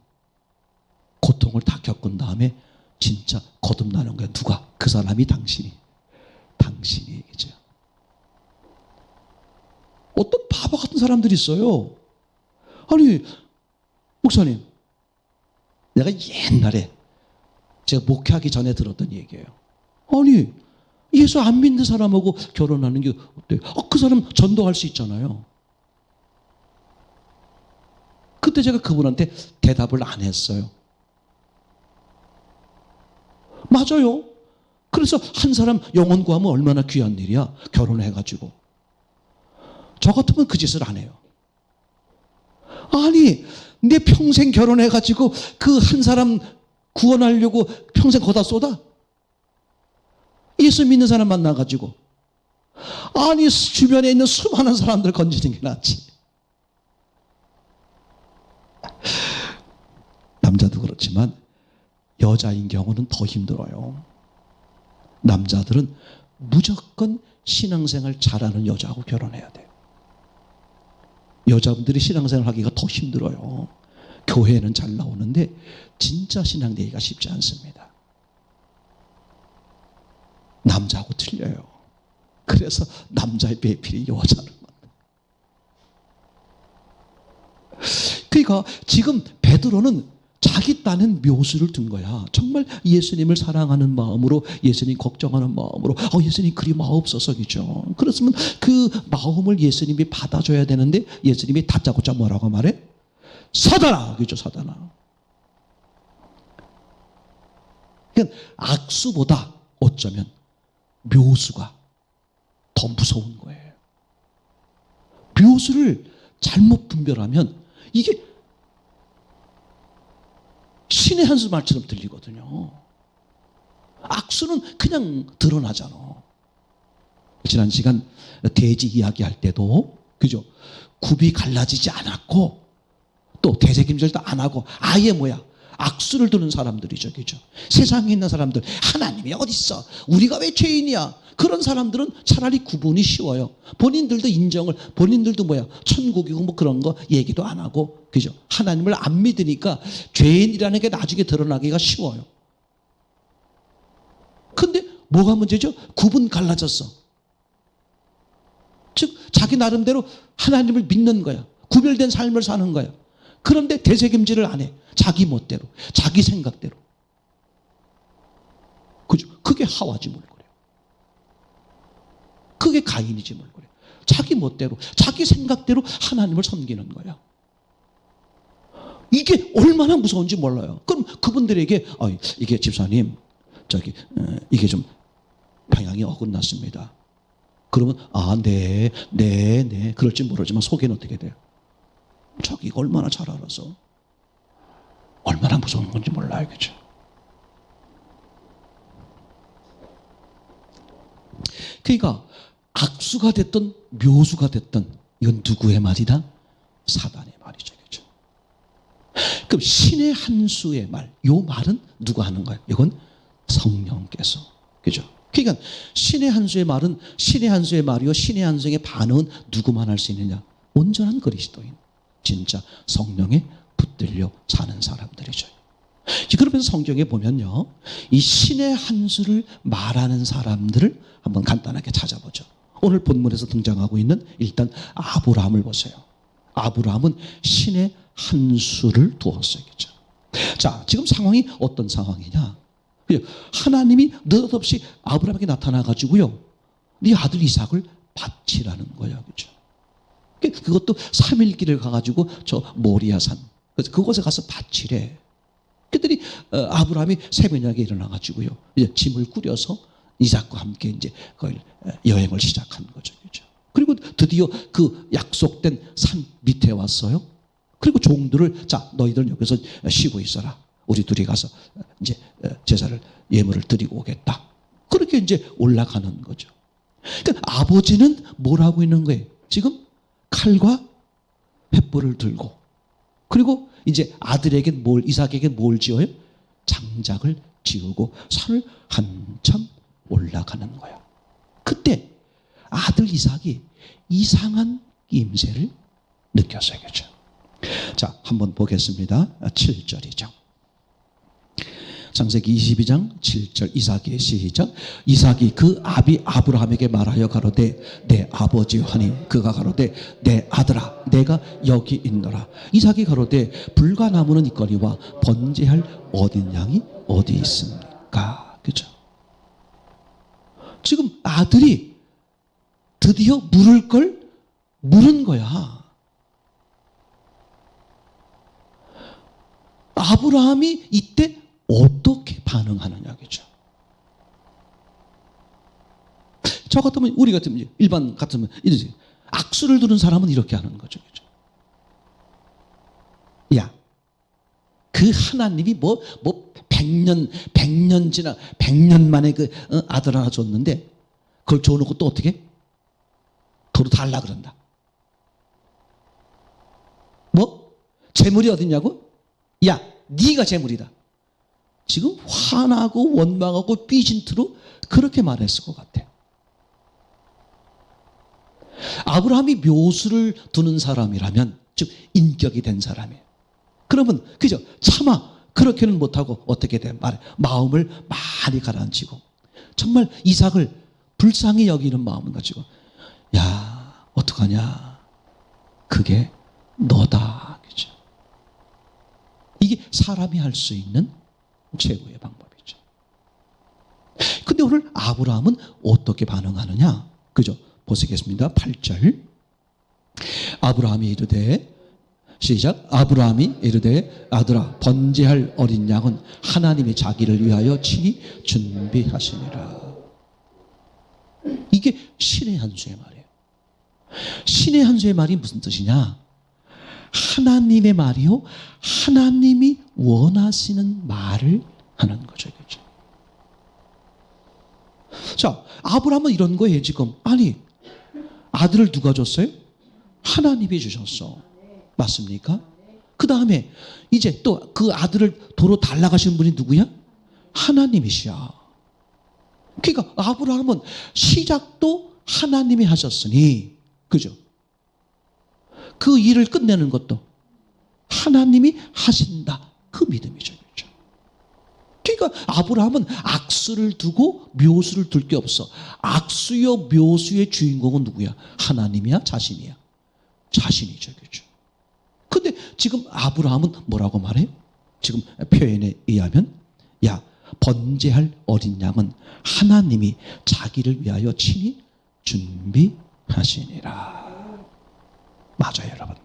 고통을 다 겪은 다음에 진짜 거듭나는 거야. 누가? 그 사람이 당신이 그죠? 어떤 바보 같은 사람들이 있어요. 아니, 목사님, 내가 옛날에 제가 목회하기 전에 들었던 얘기예요. 아니, 예수 안 믿는 사람하고 결혼하는 게 어때요? 그 사람 전도할 수 있잖아요. 그때 제가 그분한테 대답을 안 했어요. 맞아요. 그래서 한 사람 영혼 구하면 얼마나 귀한 일이야. 결혼해가지고. 저 같으면 그 짓을 안 해요. 아니, 내 평생 결혼해가지고 그 한 사람 구원하려고 평생 거다 쏟아? 예수 믿는 사람 만나가지고. 아니, 주변에 있는 수많은 사람들 건지는 게 낫지. 남자도 그렇지만 여자인 경우는 더 힘들어요. 남자들은 무조건 신앙생활 잘하는 여자하고 결혼해야 돼요. 여자분들이 신앙생활 하기가 더 힘들어요. 교회는 잘 나오는데 진짜 신앙 되기가 쉽지 않습니다. 여자하고 틀려요. 그래서 남자의 배필이 여자를 만나. 그러니까 지금 베드로는 자기 딴엔 묘수를 둔 거야. 정말 예수님을 사랑하는 마음으로, 예수님 걱정하는 마음으로, 예수님 그리 마옵소서, 그죠? 그렇으면 그 마음을 예수님이 받아줘야 되는데, 예수님이 다짜고짜 뭐라고 말해? 사단아! 그죠, 사단아. 그러니까 악수보다 어쩌면 묘수가 더 무서운 거예요. 묘수를 잘못 분별하면 이게 신의 한 수 말처럼 들리거든요. 악수는 그냥 드러나잖아. 지난 시간 돼지 이야기할 때도 그죠? 굽이 갈라지지 않았고 또 대책임질도 안 하고 아예 뭐야? 악수를 두는 사람들이죠. 그죠? 세상에 있는 사람들, 하나님이 어디 있어? 우리가 왜 죄인이야? 그런 사람들은 차라리 구분이 쉬워요. 본인들도 인정을, 본인들도 뭐야? 천국이고 뭐 그런 거 얘기도 안 하고, 그죠? 하나님을 안 믿으니까 죄인이라는 게 나중에 드러나기가 쉬워요. 근데 뭐가 문제죠? 구분 갈라졌어. 즉, 자기 나름대로 하나님을 믿는 거야. 구별된 삶을 사는 거야. 그런데 되새김질을 안 해. 자기 멋대로, 자기 생각대로. 그죠? 그게 하와지 뭘 그래. 그게 가인이지 뭘 그래. 자기 멋대로, 자기 생각대로 하나님을 섬기는 거야. 이게 얼마나 무서운지 몰라요. 그럼 그분들에게 이게 집사님, 이게 좀 방향이 어긋났습니다. 그러면 네. 그럴지 모르지만 속에는 어떻게 돼요? 자기가 얼마나 잘 알아서 얼마나 무서운 건지 몰라요. 그죠? 그러니까 악수가 됐든 묘수가 됐든 이건 누구의 말이다? 사단의 말이죠. 그죠? 그럼 신의 한 수의 말, 요 말은 누가 하는 거예요? 이건 성령께서. 그죠? 그러니까 신의 한 수의 말은 신의 한 수의 말이요, 신의 한 수의 반응은 누구만 할 수 있느냐? 온전한 그리스도인, 진짜 성령에 붙들려 사는 사람들이죠. 그러면서 성경에 보면요, 이 신의 한 수를 말하는 사람들을 한번 간단하게 찾아보죠. 오늘 본문에서 등장하고 있는 일단 아브라함을 보세요. 아브라함은 신의 한 수를 두었어요. 그죠? 자, 지금 상황이 어떤 상황이냐? 하나님이 느닷없이 아브라함에게 나타나가지고요, 네 아들 이삭을 바치라는 거예요. 그죠? 그것도 3일 길을 가가지고 저 모리아산, 그곳에 가서 바치래. 그랬더니 아브라함이 새벽녘에 일어나가지고요, 이제 짐을 꾸려서 이삭과 함께 이제 그걸 여행을 시작한 거죠. 그죠? 그리고 드디어 그 약속된 산 밑에 왔어요. 그리고 종들을, 자, 너희들 여기서 쉬고 있어라. 우리 둘이 가서 이제 제사를, 예물을 드리고 오겠다. 그렇게 이제 올라가는 거죠. 그러니까 아버지는 뭘 하고 있는 거예요? 지금 칼과 횃불을 들고, 그리고 이제 아들에게 이삭에게 뭘 지어요? 장작을 지우고 산을 한참 올라가는 거야. 그때 아들 이삭이 이상한 낌새를 느꼈어요. 그렇죠? 자, 한번 보겠습니다. 7절이죠. 창세기 22장 7절 이삭의 시작. 이삭이 그 아비 아브라함에게 말하여 가로되 내 아버지 하니 그가 가로되 내 아들아 내가 여기 있노라. 이삭이 가로되 불과 나무는 있거니와 번제할 어린 양이 어디 있습니까? 그죠? 지금 아들이 드디어 물을 걸 물은 거야. 아브라함이 이때 어떻게 반응하느냐, 그죠? 저 같으면, 우리 같으면, 일반 같으면, 이러지. 악수를 두는 사람은 이렇게 하는 거죠, 그죠? 야, 그 하나님이 100년 만에 그 아들 하나 줬는데, 그걸 줘놓고 또 어떻게? 도로 달라 그런다. 뭐? 재물이 어딨냐고? 야, 네가 재물이다. 지금 화나고 원망하고 삐진 투로 그렇게 말했을 것 같아. 아브라함이 묘수를 두는 사람이라면, 즉 인격이 된 사람이에요. 그러면 그죠? 차마 그렇게는 못하고 어떻게 돼? 마음을 많이 가라앉히고 정말 이삭을 불쌍히 여기는 마음은 가지고 야 어떡하냐 그게 너다. 그죠? 이게 사람이 할 수 있는 최고의 방법이죠. 근데 오늘 아브라함은 어떻게 반응하느냐? 그죠? 보시겠습니다. 8절. 아브라함이 이르되 시작. 아브라함이 이르되 아들아 번제할 어린 양은 하나님이 자기를 위하여 친히 준비하시니라. 이게 신의 한 수의 말이에요. 신의 한 수의 말이 무슨 뜻이냐? 하나님의 말이요, 하나님이 원하시는 말을 하는 거죠. 그렇죠? 자, 아브라함은 이런 거예요. 지금 아니 아들을 누가 줬어요? 하나님이 주셨어. 맞습니까? 그 다음에 이제 또 그 아들을 도로 달라가시는 분이 누구야? 하나님이시야. 그러니까 아브라함은 시작도 하나님이 하셨으니, 그죠? 그 일을 끝내는 것도 하나님이 하신다. 그 믿음이죠. 그렇죠? 그러니까 아브라함은 악수를 두고 묘수를 둘 게 없어. 악수요 묘수의 주인공은 누구야? 하나님이야? 자신이야? 자신이죠. 그렇죠? 근데 지금 아브라함은 뭐라고 말해요? 지금 표현에 의하면 야 번제할 어린 양은 하나님이 자기를 위하여 친히 준비하시니라. 맞아요, 여러분.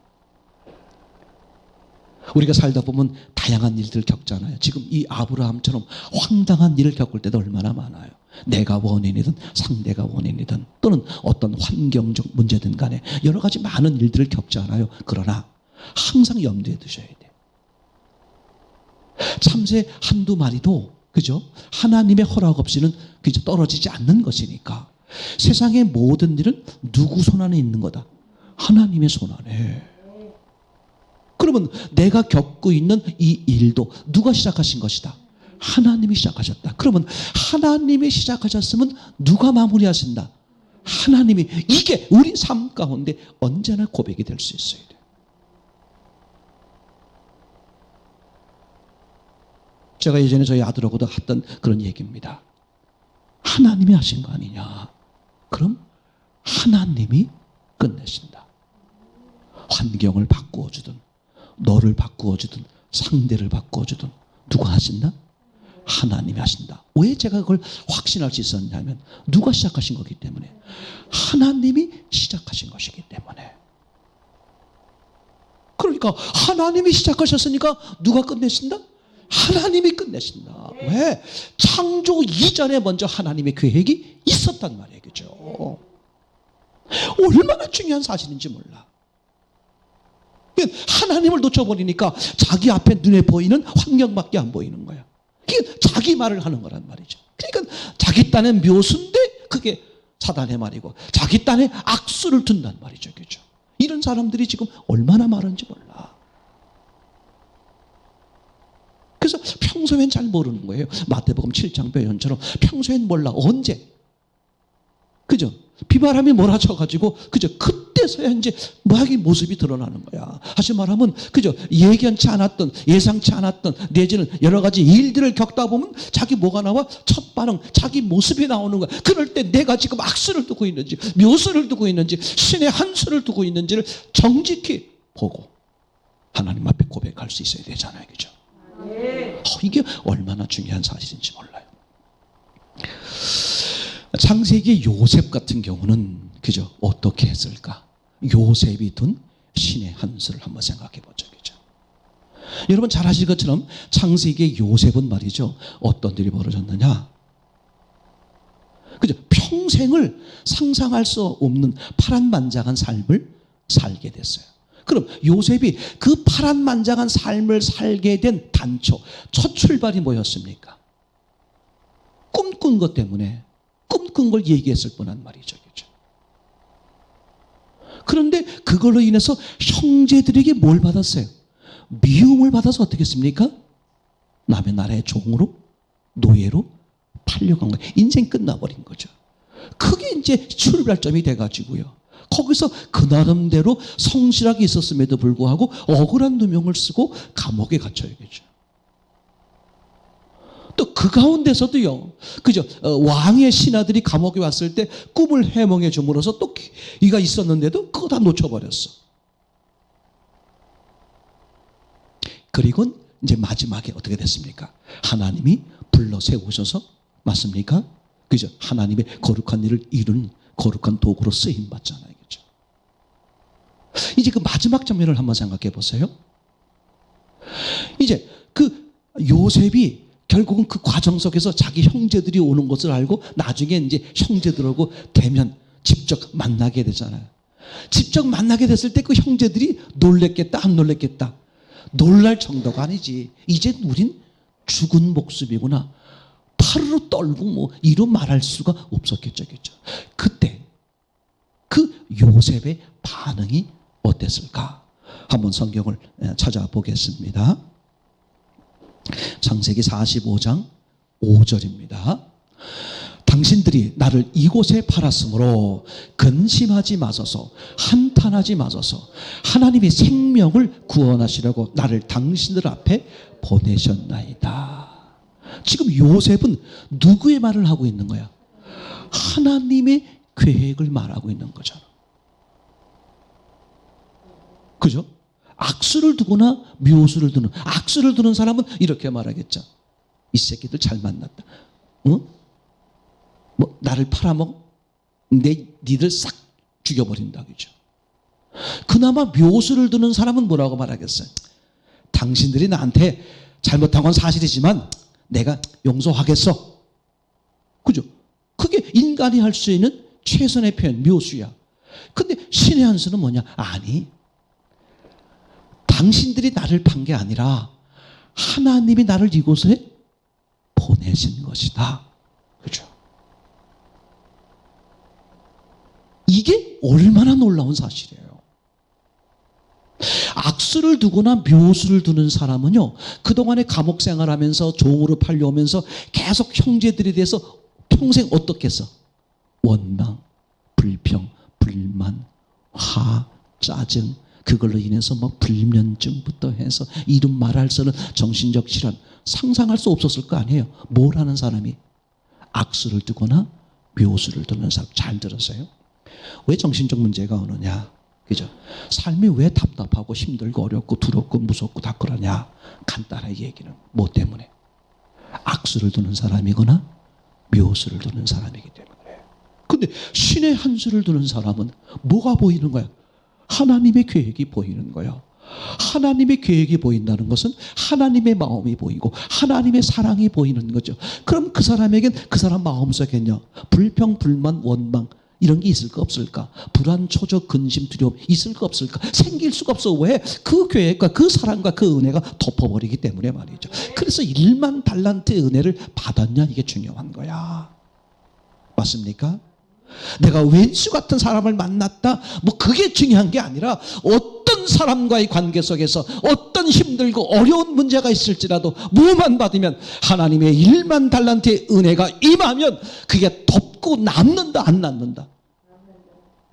우리가 살다 보면 다양한 일들을 겪잖아요. 지금 이 아브라함처럼 황당한 일을 겪을 때도 얼마나 많아요. 내가 원인이든 상대가 원인이든 또는 어떤 환경적 문제든 간에 여러 가지 많은 일들을 겪잖아요. 그러나 항상 염두에 두셔야 돼요. 참새 한두 마리도 그죠? 하나님의 허락 없이는 그저 떨어지지 않는 것이니까 세상의 모든 일은 누구 손 안에 있는 거다? 하나님의 손 안에. 그러면 내가 겪고 있는 이 일도 누가 시작하신 것이다? 하나님이 시작하셨다. 그러면 하나님이 시작하셨으면 누가 마무리하신다? 하나님이. 이게 우리 삶 가운데 언제나 고백이 될 수 있어야 돼요. 제가 예전에 저희 아들하고도 했던 그런 얘기입니다. 하나님이 하신 거 아니냐? 그럼 하나님이 끝내신다. 환경을 바꾸어주든 너를 바꾸어주든 상대를 바꾸어주든 누가 하신다? 하나님이 하신다. 왜 제가 그걸 확신할 수 있었냐면 누가 시작하신 거기 때문에. 하나님이 시작하신 것이기 때문에. 그러니까 하나님이 시작하셨으니까 누가 끝내신다? 하나님이 끝내신다. 왜? 창조 이전에 먼저 하나님의 계획이 있었단 말이에요. 그죠? 얼마나 중요한 사실인지 몰라. 하나님을 놓쳐버리니까 자기 앞에 눈에 보이는 환경밖에 안 보이는 거야. 그게 자기 말을 하는 거란 말이죠. 그러니까 자기 딴에 묘수인데 그게 사단의 말이고 자기 딴에 악수를 둔단 말이죠. 그죠? 이런 사람들이 지금 얼마나 많은지 몰라. 그래서 평소엔 잘 모르는 거예요. 마태복음 7장 표현처럼 평소엔 몰라. 언제? 그죠? 비바람이 몰아쳐가지고 그죠? 그때서야 이제 자기 모습이 드러나는 거야. 다시 말하면 그죠? 예견치 않았던 예상치 않았던 내지는 여러 가지 일들을 겪다 보면 자기 뭐가 나와? 첫 반응 자기 모습이 나오는 거야. 그럴 때 내가 지금 악수를 두고 있는지 묘수를 두고 있는지 신의 한 수를 두고 있는지를 정직히 보고 하나님 앞에 고백할 수 있어야 되잖아요. 그죠? 이게 얼마나 중요한 사실인지 몰라요. 창세기의 요셉 같은 경우는 그죠? 어떻게 했을까? 요셉이 둔 신의 한 수를 한번 생각해 보죠. 그죠? 여러분 잘 아실 것처럼 창세기의 요셉은 말이죠. 어떤 일이 벌어졌느냐? 그죠? 평생을 상상할 수 없는 파란만장한 삶을 살게 됐어요. 그럼 요셉이 그 파란만장한 삶을 살게 된 단초, 첫 출발이 뭐였습니까? 꿈꾼 것 때문에 꿈꾼 걸 얘기했을 뿐한 말이죠. 그렇죠? 그런데 그걸로 인해서 형제들에게 뭘 받았어요? 미움을 받아서 어떻게 했습니까? 남의 나라의 종으로 노예로 팔려간 거예요. 인생 끝나버린 거죠. 그게 이제 출발점이 돼가지고요. 거기서 그 나름대로 성실하게 있었음에도 불구하고 억울한 누명을 쓰고 감옥에 갇혀야겠죠. 또 그 가운데서도요, 그죠? 왕의 신하들이 감옥에 왔을 때 꿈을 해몽해 줌으로써 또 이가 있었는데도 그거 다 놓쳐버렸어. 그리고 이제 마지막에 어떻게 됐습니까? 하나님이 불러 세우셔서, 맞습니까? 그죠? 하나님의 거룩한 일을 이룬 거룩한 도구로 쓰임 받잖아요. 그죠? 이제 그 마지막 장면을 한번 생각해 보세요. 이제 그 요셉이 결국은 그 과정 속에서 자기 형제들이 오는 것을 알고 나중에 이제 형제들하고 대면 직접 만나게 되잖아요. 직접 만나게 됐을 때 그 형제들이 놀랬겠다, 안 놀랬겠다? 놀랄 정도가 아니지. 이제 우린 죽은 목숨이구나. 파르르 떨고 뭐 이루 말할 수가 없었겠죠. 그죠? 그때 그 요셉의 반응이 어땠을까? 한번 성경을 찾아보겠습니다. 창세기 45장 5절입니다. 당신들이 나를 이곳에 팔았으므로 근심하지 마소서, 한탄하지 마소서. 하나님이 생명을 구원하시려고 나를 당신들 앞에 보내셨나이다. 지금 요셉은 누구의 말을 하고 있는 거야? 하나님의 계획을 말하고 있는 거잖아. 그죠? 악수를 두거나 묘수를 두는, 악수를 두는 사람은 이렇게 말하겠죠. 이 새끼들 잘 만났다. 뭐 나를 팔아먹어? 니들 싹 죽여버린다. 그죠? 그나마 묘수를 두는 사람은 뭐라고 말하겠어요? 당신들이 나한테 잘못한 건 사실이지만 내가 용서하겠어. 그죠? 그게 인간이 할 수 있는 최선의 표현, 묘수야. 근데 신의 한 수는 뭐냐? 아니, 당신들이 나를 판 게 아니라 하나님이 나를 이곳에 보내신 것이다. 그죠? 이게 얼마나 놀라운 사실이에요. 악수를 두거나 묘수를 두는 사람은요, 그동안에 감옥 생활하면서 종으로 팔려오면서 계속 형제들에 대해서 평생 어떻게 했어? 원망, 불평, 불만, 화, 짜증, 그걸로 인해서 막 불면증부터 해서 이름 말할 수 없는 정신적 질환, 상상할 수 없었을 거 아니에요. 뭘 하는 사람이? 악수를 두거나 묘수를 두는 사람. 잘 들으세요. 왜 정신적 문제가 오느냐? 그죠? 삶이 왜 답답하고 힘들고 어렵고 두렵고 무섭고 다 그러냐? 간단하게 얘기는 뭐 때문에? 악수를 두는 사람이거나 묘수를 두는 사람이기 때문에. 근데 신의 한 수를 두는 사람은 뭐가 보이는 거야? 하나님의 계획이 보이는 거예요. 하나님의 계획이 보인다는 것은 하나님의 마음이 보이고 하나님의 사랑이 보이는 거죠. 그럼 그 사람에겐 그 사람 마음속에는요, 불평, 불만, 원망 이런 게 있을까 없을까? 불안, 초조, 근심, 두려움 있을까 없을까? 생길 수가 없어. 왜? 그 계획과 그 사랑과 그 은혜가 덮어버리기 때문에 말이죠. 그래서 1만 달란트의 은혜를 받았냐, 이게 중요한 거야. 맞습니까? 내가 왼수 같은 사람을 만났다, 뭐 그게 중요한 게 아니라 어떤 사람과의 관계 속에서 어떤 힘들고 어려운 문제가 있을지라도 뭐만 받으면 하나님의 1만 달란트의 은혜가 임하면 그게 덮고 남는다, 안 남는다?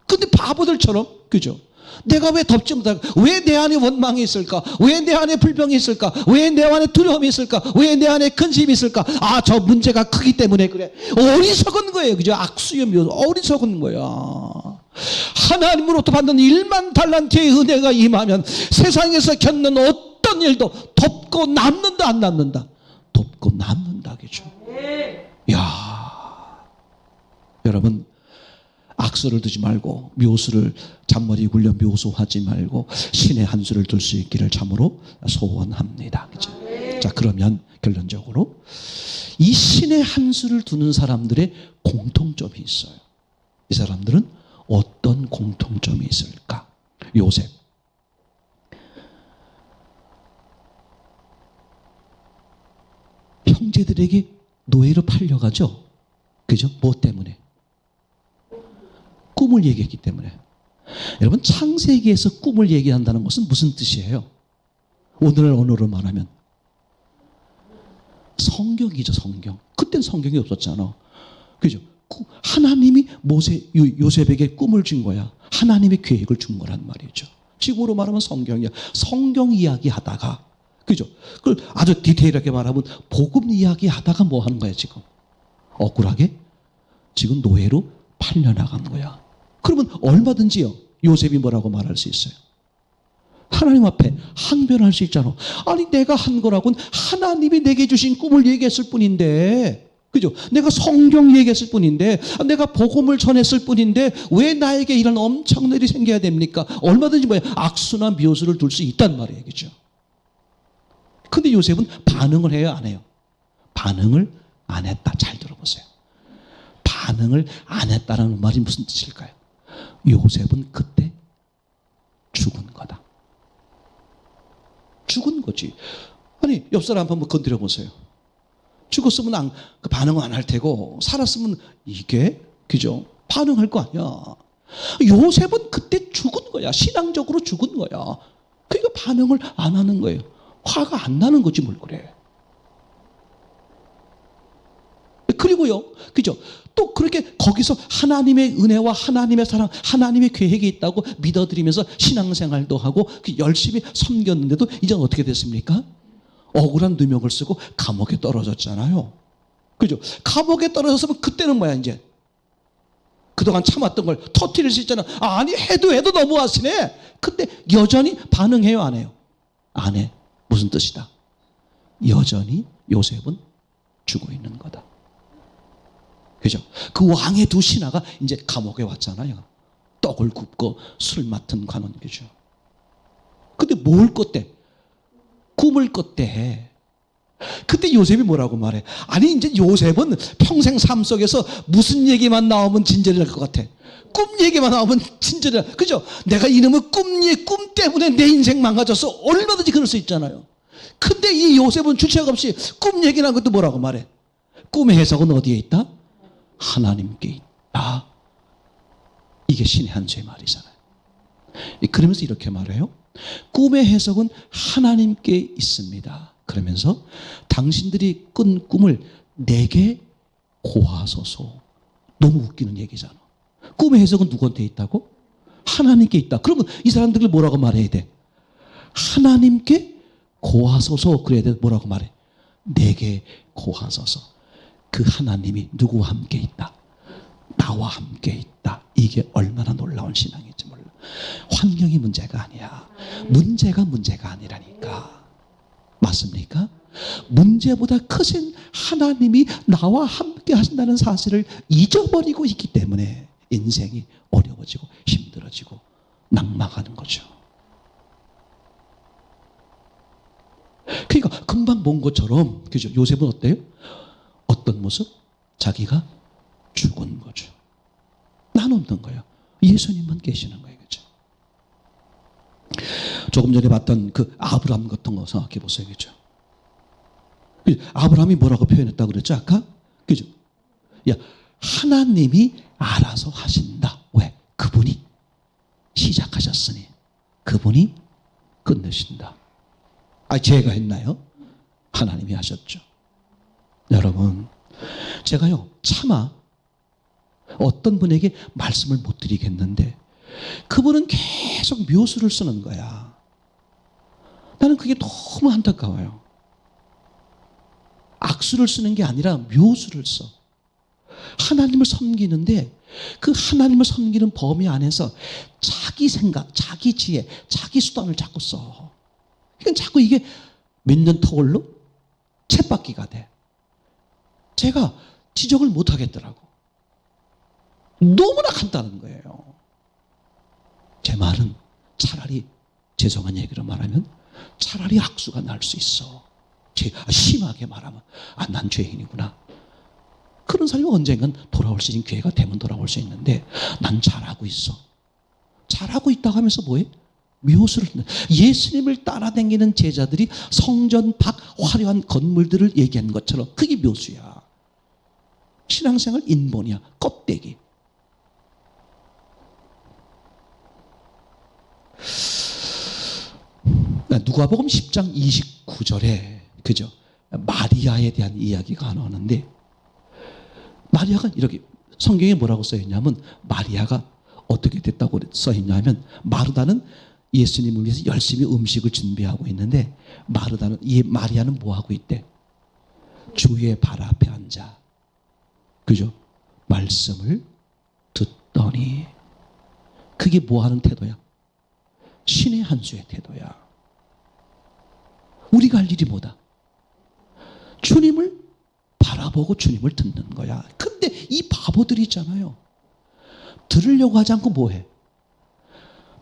근데 바보들처럼, 그죠? 내가 왜 덮지 못할까? 왜 내 안에 원망이 있을까? 왜 내 안에 불평이 있을까? 왜 내 안에 두려움이 있을까? 왜 내 안에 근심이 있을까? 아, 저 문제가 크기 때문에 그래. 어리석은 거예요. 그죠? 악수염이 어리석은 거야. 하나님으로부터 받는 1만 달란트의 은혜가 임하면 세상에서 겪는 어떤 일도 덮고 남는다, 안 남는다? 덮고 남는다. 그죠? 야, 여러분, 악수를 두지 말고 묘수를 잔머리 굴려 묘수하지 말고 신의 한 수를 둘 수 있기를 참으로 소원합니다. 그죠? 자, 그러면 결론적으로 이 신의 한 수를 두는 사람들의 공통점이 있어요. 이 사람들은 어떤 공통점이 있을까? 요셉. 형제들에게 노예로 팔려가죠. 그죠? 뭐 때문에? 꿈을 얘기했기 때문에. 여러분, 창세기에서 꿈을 얘기한다는 것은 무슨 뜻이에요? 오늘날 언어로 말하면 성경이죠. 성경. 그땐 성경이 없었잖아. 그죠? 하나님이 요셉에게 꿈을 준 거야. 하나님의 계획을 준 거란 말이죠. 지금으로 말하면 성경이야. 성경 이야기 하다가 그죠? 그걸 아주 디테일하게 말하면 복음 이야기 하다가 뭐 하는 거야, 지금? 억울하게? 지금 노예로 팔려나간 거야. 그러면 얼마든지요, 요셉이 뭐라고 말할 수 있어요? 하나님 앞에 항변할 수 있잖아. 아니, 내가 한 거라고는 하나님이 내게 주신 꿈을 얘기했을 뿐인데, 그죠? 내가 성경 얘기했을 뿐인데, 내가 복음을 전했을 뿐인데, 왜 나에게 이런 엄청난 일이 생겨야 됩니까? 얼마든지 뭐야, 악수나 묘수를 둘 수 있단 말이에요, 그죠? 근데 요셉은 반응을 해요, 안 해요? 반응을 안 했다. 잘 들어보세요. 반응을 안 했다라는 말이 무슨 뜻일까요? 요셉은 그때 죽은 거다. 죽은 거지. 아니, 옆 사람 한번 건드려 보세요. 죽었으면 반응은 안 할 테고, 살았으면 이게, 그죠? 반응할 거 아니야. 요셉은 그때 죽은 거야. 신앙적으로 죽은 거야. 그러니까 반응을 안 하는 거예요. 화가 안 나는 거지 뭘 그래. 그리고요, 그죠? 또 그렇게 거기서 하나님의 은혜와 하나님의 사랑, 하나님의 계획이 있다고 믿어드리면서 신앙생활도 하고 열심히 섬겼는데도 이제 어떻게 됐습니까? 억울한 누명을 쓰고 감옥에 떨어졌잖아요. 그죠? 감옥에 떨어졌으면 그때는 뭐야, 이제? 그동안 참았던 걸 터뜨릴 수 있잖아. 아니, 해도 너무하시네. 근데 여전히 반응해요, 안 해요? 안 해. 무슨 뜻이다? 여전히 요셉은 죽어 있는 거다. 그죠? 그 왕의 두 신하가 이제 감옥에 왔잖아요. 떡을 굽고 술 맡은 관원, 그죠? 근데 뭘 꿨대? 꿈을 꿨대. 그때 요셉이 뭐라고 말해? 아니, 이제 요셉은 평생 삶 속에서 무슨 얘기만 나오면 진절이 날 것 같아. 꿈 얘기만 나오면 진절이 날. 그죠? 내가 이놈의 꿈 때문에 내 인생 망가졌어. 얼마든지 그럴 수 있잖아요. 근데 이 요셉은 주책 없이 꿈 얘기나 것도 뭐라고 말해? 꿈의 해석은 어디에 있다? 하나님께 있다. 이게 신의 한 수의 말이잖아요. 그러면서 이렇게 말해요. 꿈의 해석은 하나님께 있습니다. 그러면서 당신들이 꾼 꿈을 내게 고하소서. 너무 웃기는 얘기잖아. 꿈의 해석은 누구한테 있다고? 하나님께 있다. 그러면 이 사람들을 뭐라고 말해야 돼? 하나님께 고하소서. 그래야 돼. 뭐라고 말해? 내게 고하소서. 그 하나님이 누구와 함께 있다? 나와 함께 있다. 이게 얼마나 놀라운 신앙인지 몰라. 환경이 문제가 아니야. 문제가 아니라니까. 맞습니까? 문제보다 크신 하나님이 나와 함께 하신다는 사실을 잊어버리고 있기 때문에 인생이 어려워지고 힘들어지고 낙망하는 거죠. 그러니까 금방 본 것처럼, 그죠? 요셉은 어때요? 어떤 모습? 자기가 죽은 거죠. 난 없는 거예요. 예수님만 계시는 거예요. 그죠? 조금 전에 봤던 그 아브라함 같은 거 생각해 보세요. 그죠? 아브라함이 뭐라고 표현했다고 그랬죠? 아까? 그죠? 야, 하나님이 알아서 하신다. 왜? 그분이 시작하셨으니 그분이 끝내신다. 아, 제가 했나요? 하나님이 하셨죠. 여러분, 제가요, 차마 어떤 분에게 말씀을 못 드리겠는데 그분은 계속 묘수를 쓰는 거야. 나는 그게 너무 안타까워요. 악수를 쓰는 게 아니라 묘수를 써. 하나님을 섬기는데 그 하나님을 섬기는 범위 안에서 자기 생각, 자기 지혜, 자기 수단을 자꾸 써. 그러니까 자꾸 이게 몇 년 터울로 쳇바퀴가 돼. 제가 지적을 못 하겠더라고. 너무나 간단한 거예요. 제 말은 차라리, 죄송한 얘기로 말하면 차라리 악수가 날 수 있어. 심하게 말하면 난 죄인이구나. 그런 사람이 언젠간 돌아올 수 있는 기회가 되면 돌아올 수 있는데 난 잘하고 있어. 잘하고 있다고 하면서 뭐해? 묘수를. 예수님을 따라다니는 제자들이 성전 밖 화려한 건물들을 얘기한 것처럼 그게 묘수야. 신앙생활 인본이야. 껍데기. 누가복음 10장 29절에 그죠? 마리아에 대한 이야기가 나오는데 마리아가 이렇게 성경에 뭐라고 써있냐면 마리아가 어떻게 됐다고 써있냐면 마르다는 예수님을 위해서 열심히 음식을 준비하고 있는데 마리아는 뭐 하고 있대? 주의 발 앞에 앉아, 그죠? 말씀을 듣더니. 그게 뭐 하는 태도야? 신의 한 수의 태도야. 우리가 할 일이 뭐다? 주님을 바라보고 주님을 듣는 거야. 근데 이 바보들이 있잖아요. 들으려고 하지 않고 뭐해?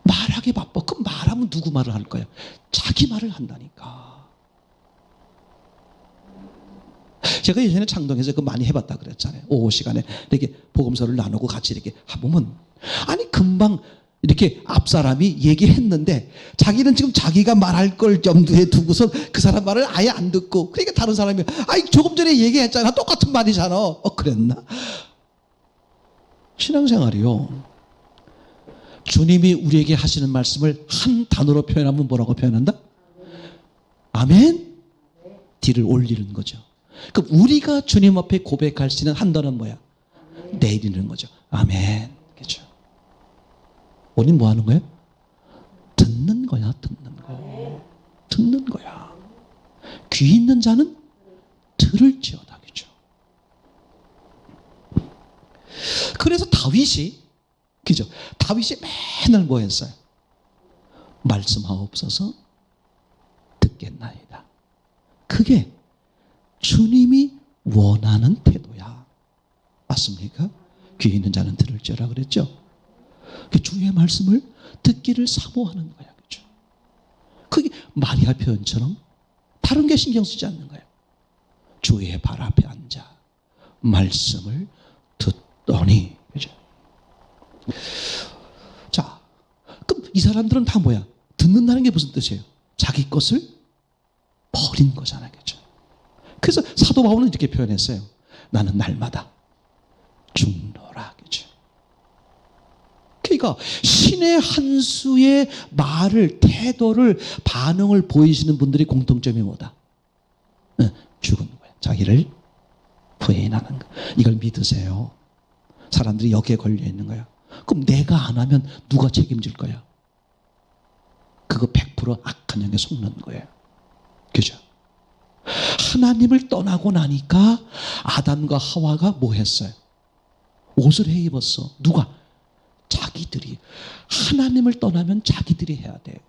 말하기 바빠. 그럼 말하면 누구 말을 할 거야? 자기 말을 한다니까. 제가 예전에 창동에서 그거 많이 해봤다 그랬잖아요. 오후 시간에 이렇게 복음서를 나누고 같이 이렇게 해보면, 아니 금방 이렇게 앞 사람이 얘기했는데 자기는 지금 자기가 말할 걸 염두에 두고서 그 사람 말을 아예 안 듣고, 그러니까 다른 사람이 아이 조금 전에 얘기했잖아, 똑같은 말이잖아. 그랬나? 신앙생활이요, 주님이 우리에게 하시는 말씀을 한 단어로 표현하면 뭐라고 표현한다? 아멘? 뒤를 올리는 거죠. 그럼 우리가 주님 앞에 고백할 수 있는 한 단어는 뭐야? 내리는 거죠. 아멘. 그렇죠? 우리 뭐 하는 거예요? 듣는 거야. 듣는 거. 듣는 거야. 귀 있는 자는 들을지어다. 그렇죠? 그래서 다윗이, 그죠? 다윗이 맨날 뭐 했어요? 말씀하옵소서 듣겠나이다. 그게 주님이 원하는 태도야. 맞습니까? 귀 있는 자는 들을지어라 그랬죠? 주의 말씀을 듣기를 사모하는 거야. 그죠? 그게 마리아 표현처럼 다른 게 신경 쓰지 않는 거야. 주의 발 앞에 앉아 말씀을 듣더니. 그죠? 자, 그럼 이 사람들은 다 뭐야? 듣는다는 게 무슨 뜻이에요? 자기 것을 버린 거잖아요. 그죠? 그래서 사도 바울은 이렇게 표현했어요. 나는 날마다 죽노라. 그죠? 그러니까 신의 한 수의 말을, 태도를, 반응을 보이시는 분들이 공통점이 뭐다? 죽은 거야. 자기를 부인하는 거. 이걸 믿으세요. 사람들이 여기에 걸려 있는 거야. 그럼 내가 안 하면 누가 책임질 거야? 그거 100% 악한 영에 속는 거예요. 그죠? 하나님을 떠나고 나니까 아담과 하와가 뭐 했어요? 옷을 해 입었어. 누가? 자기들이. 하나님을 떠나면 자기들이 해야 돼.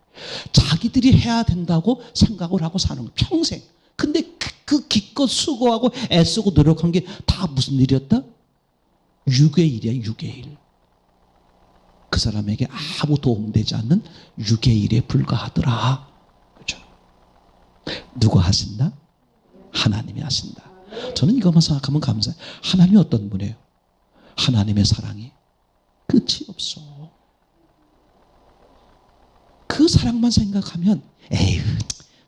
자기들이 해야 된다고 생각을 하고 사는 거야. 평생. 근데 그 기껏 수고하고 애쓰고 노력한 게 다 무슨 일이었다? 육의 일이야. 육의 일. 그 사람에게 아무 도움되지 않는 육의 일에 불과하더라. 그렇죠? 누가 하신다? 하나님이 하신다. 저는 이것만 생각하면 감사해요. 하나님이 어떤 분이에요? 하나님의 사랑이 끝이 없어. 그 사랑만 생각하면 에휴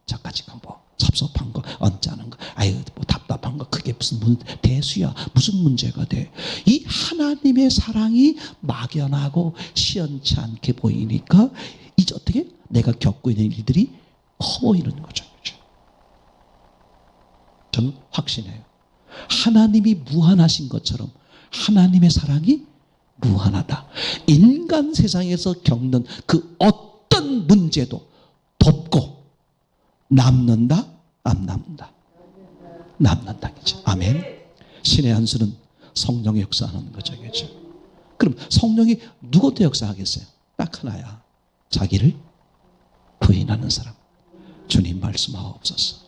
저까지 뭐 섭섭한 거, 언짢은 거, 아유 뭐 답답한 거, 그게 무슨 대수야, 무슨 문제가 돼? 이 하나님의 사랑이 막연하고 시원치 않게 보이니까 이제 어떻게 내가 겪고 있는 일들이 커 보이는 거죠. 그렇죠? 저는 확신해요. 하나님이 무한하신 것처럼 하나님의 사랑이 무한하다. 인간 세상에서 겪는 그 어떤 문제도 덮고 남는다? 안 남는다? 남는다. 그죠? 아멘. 신의 한 수는 성령의 역사하는 거죠. 그죠? 그럼 성령이 누구한테 역사하겠어요? 딱 하나야. 자기를 부인하는 사람. 주님 말씀하옵소서.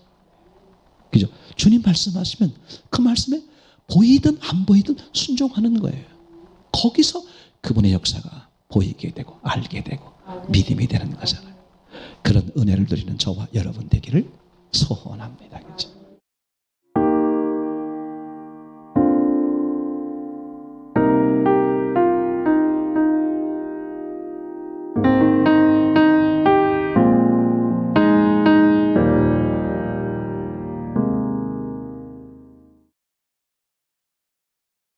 그죠? 주님 말씀하시면 그 말씀에 보이든 안 보이든 순종하는 거예요. 거기서 그분의 역사가 보이게 되고 알게 되고 믿음이 되는 거잖아요. 그런 은혜를 누리는 저와 여러분 되기를 소원합니다. 그렇죠?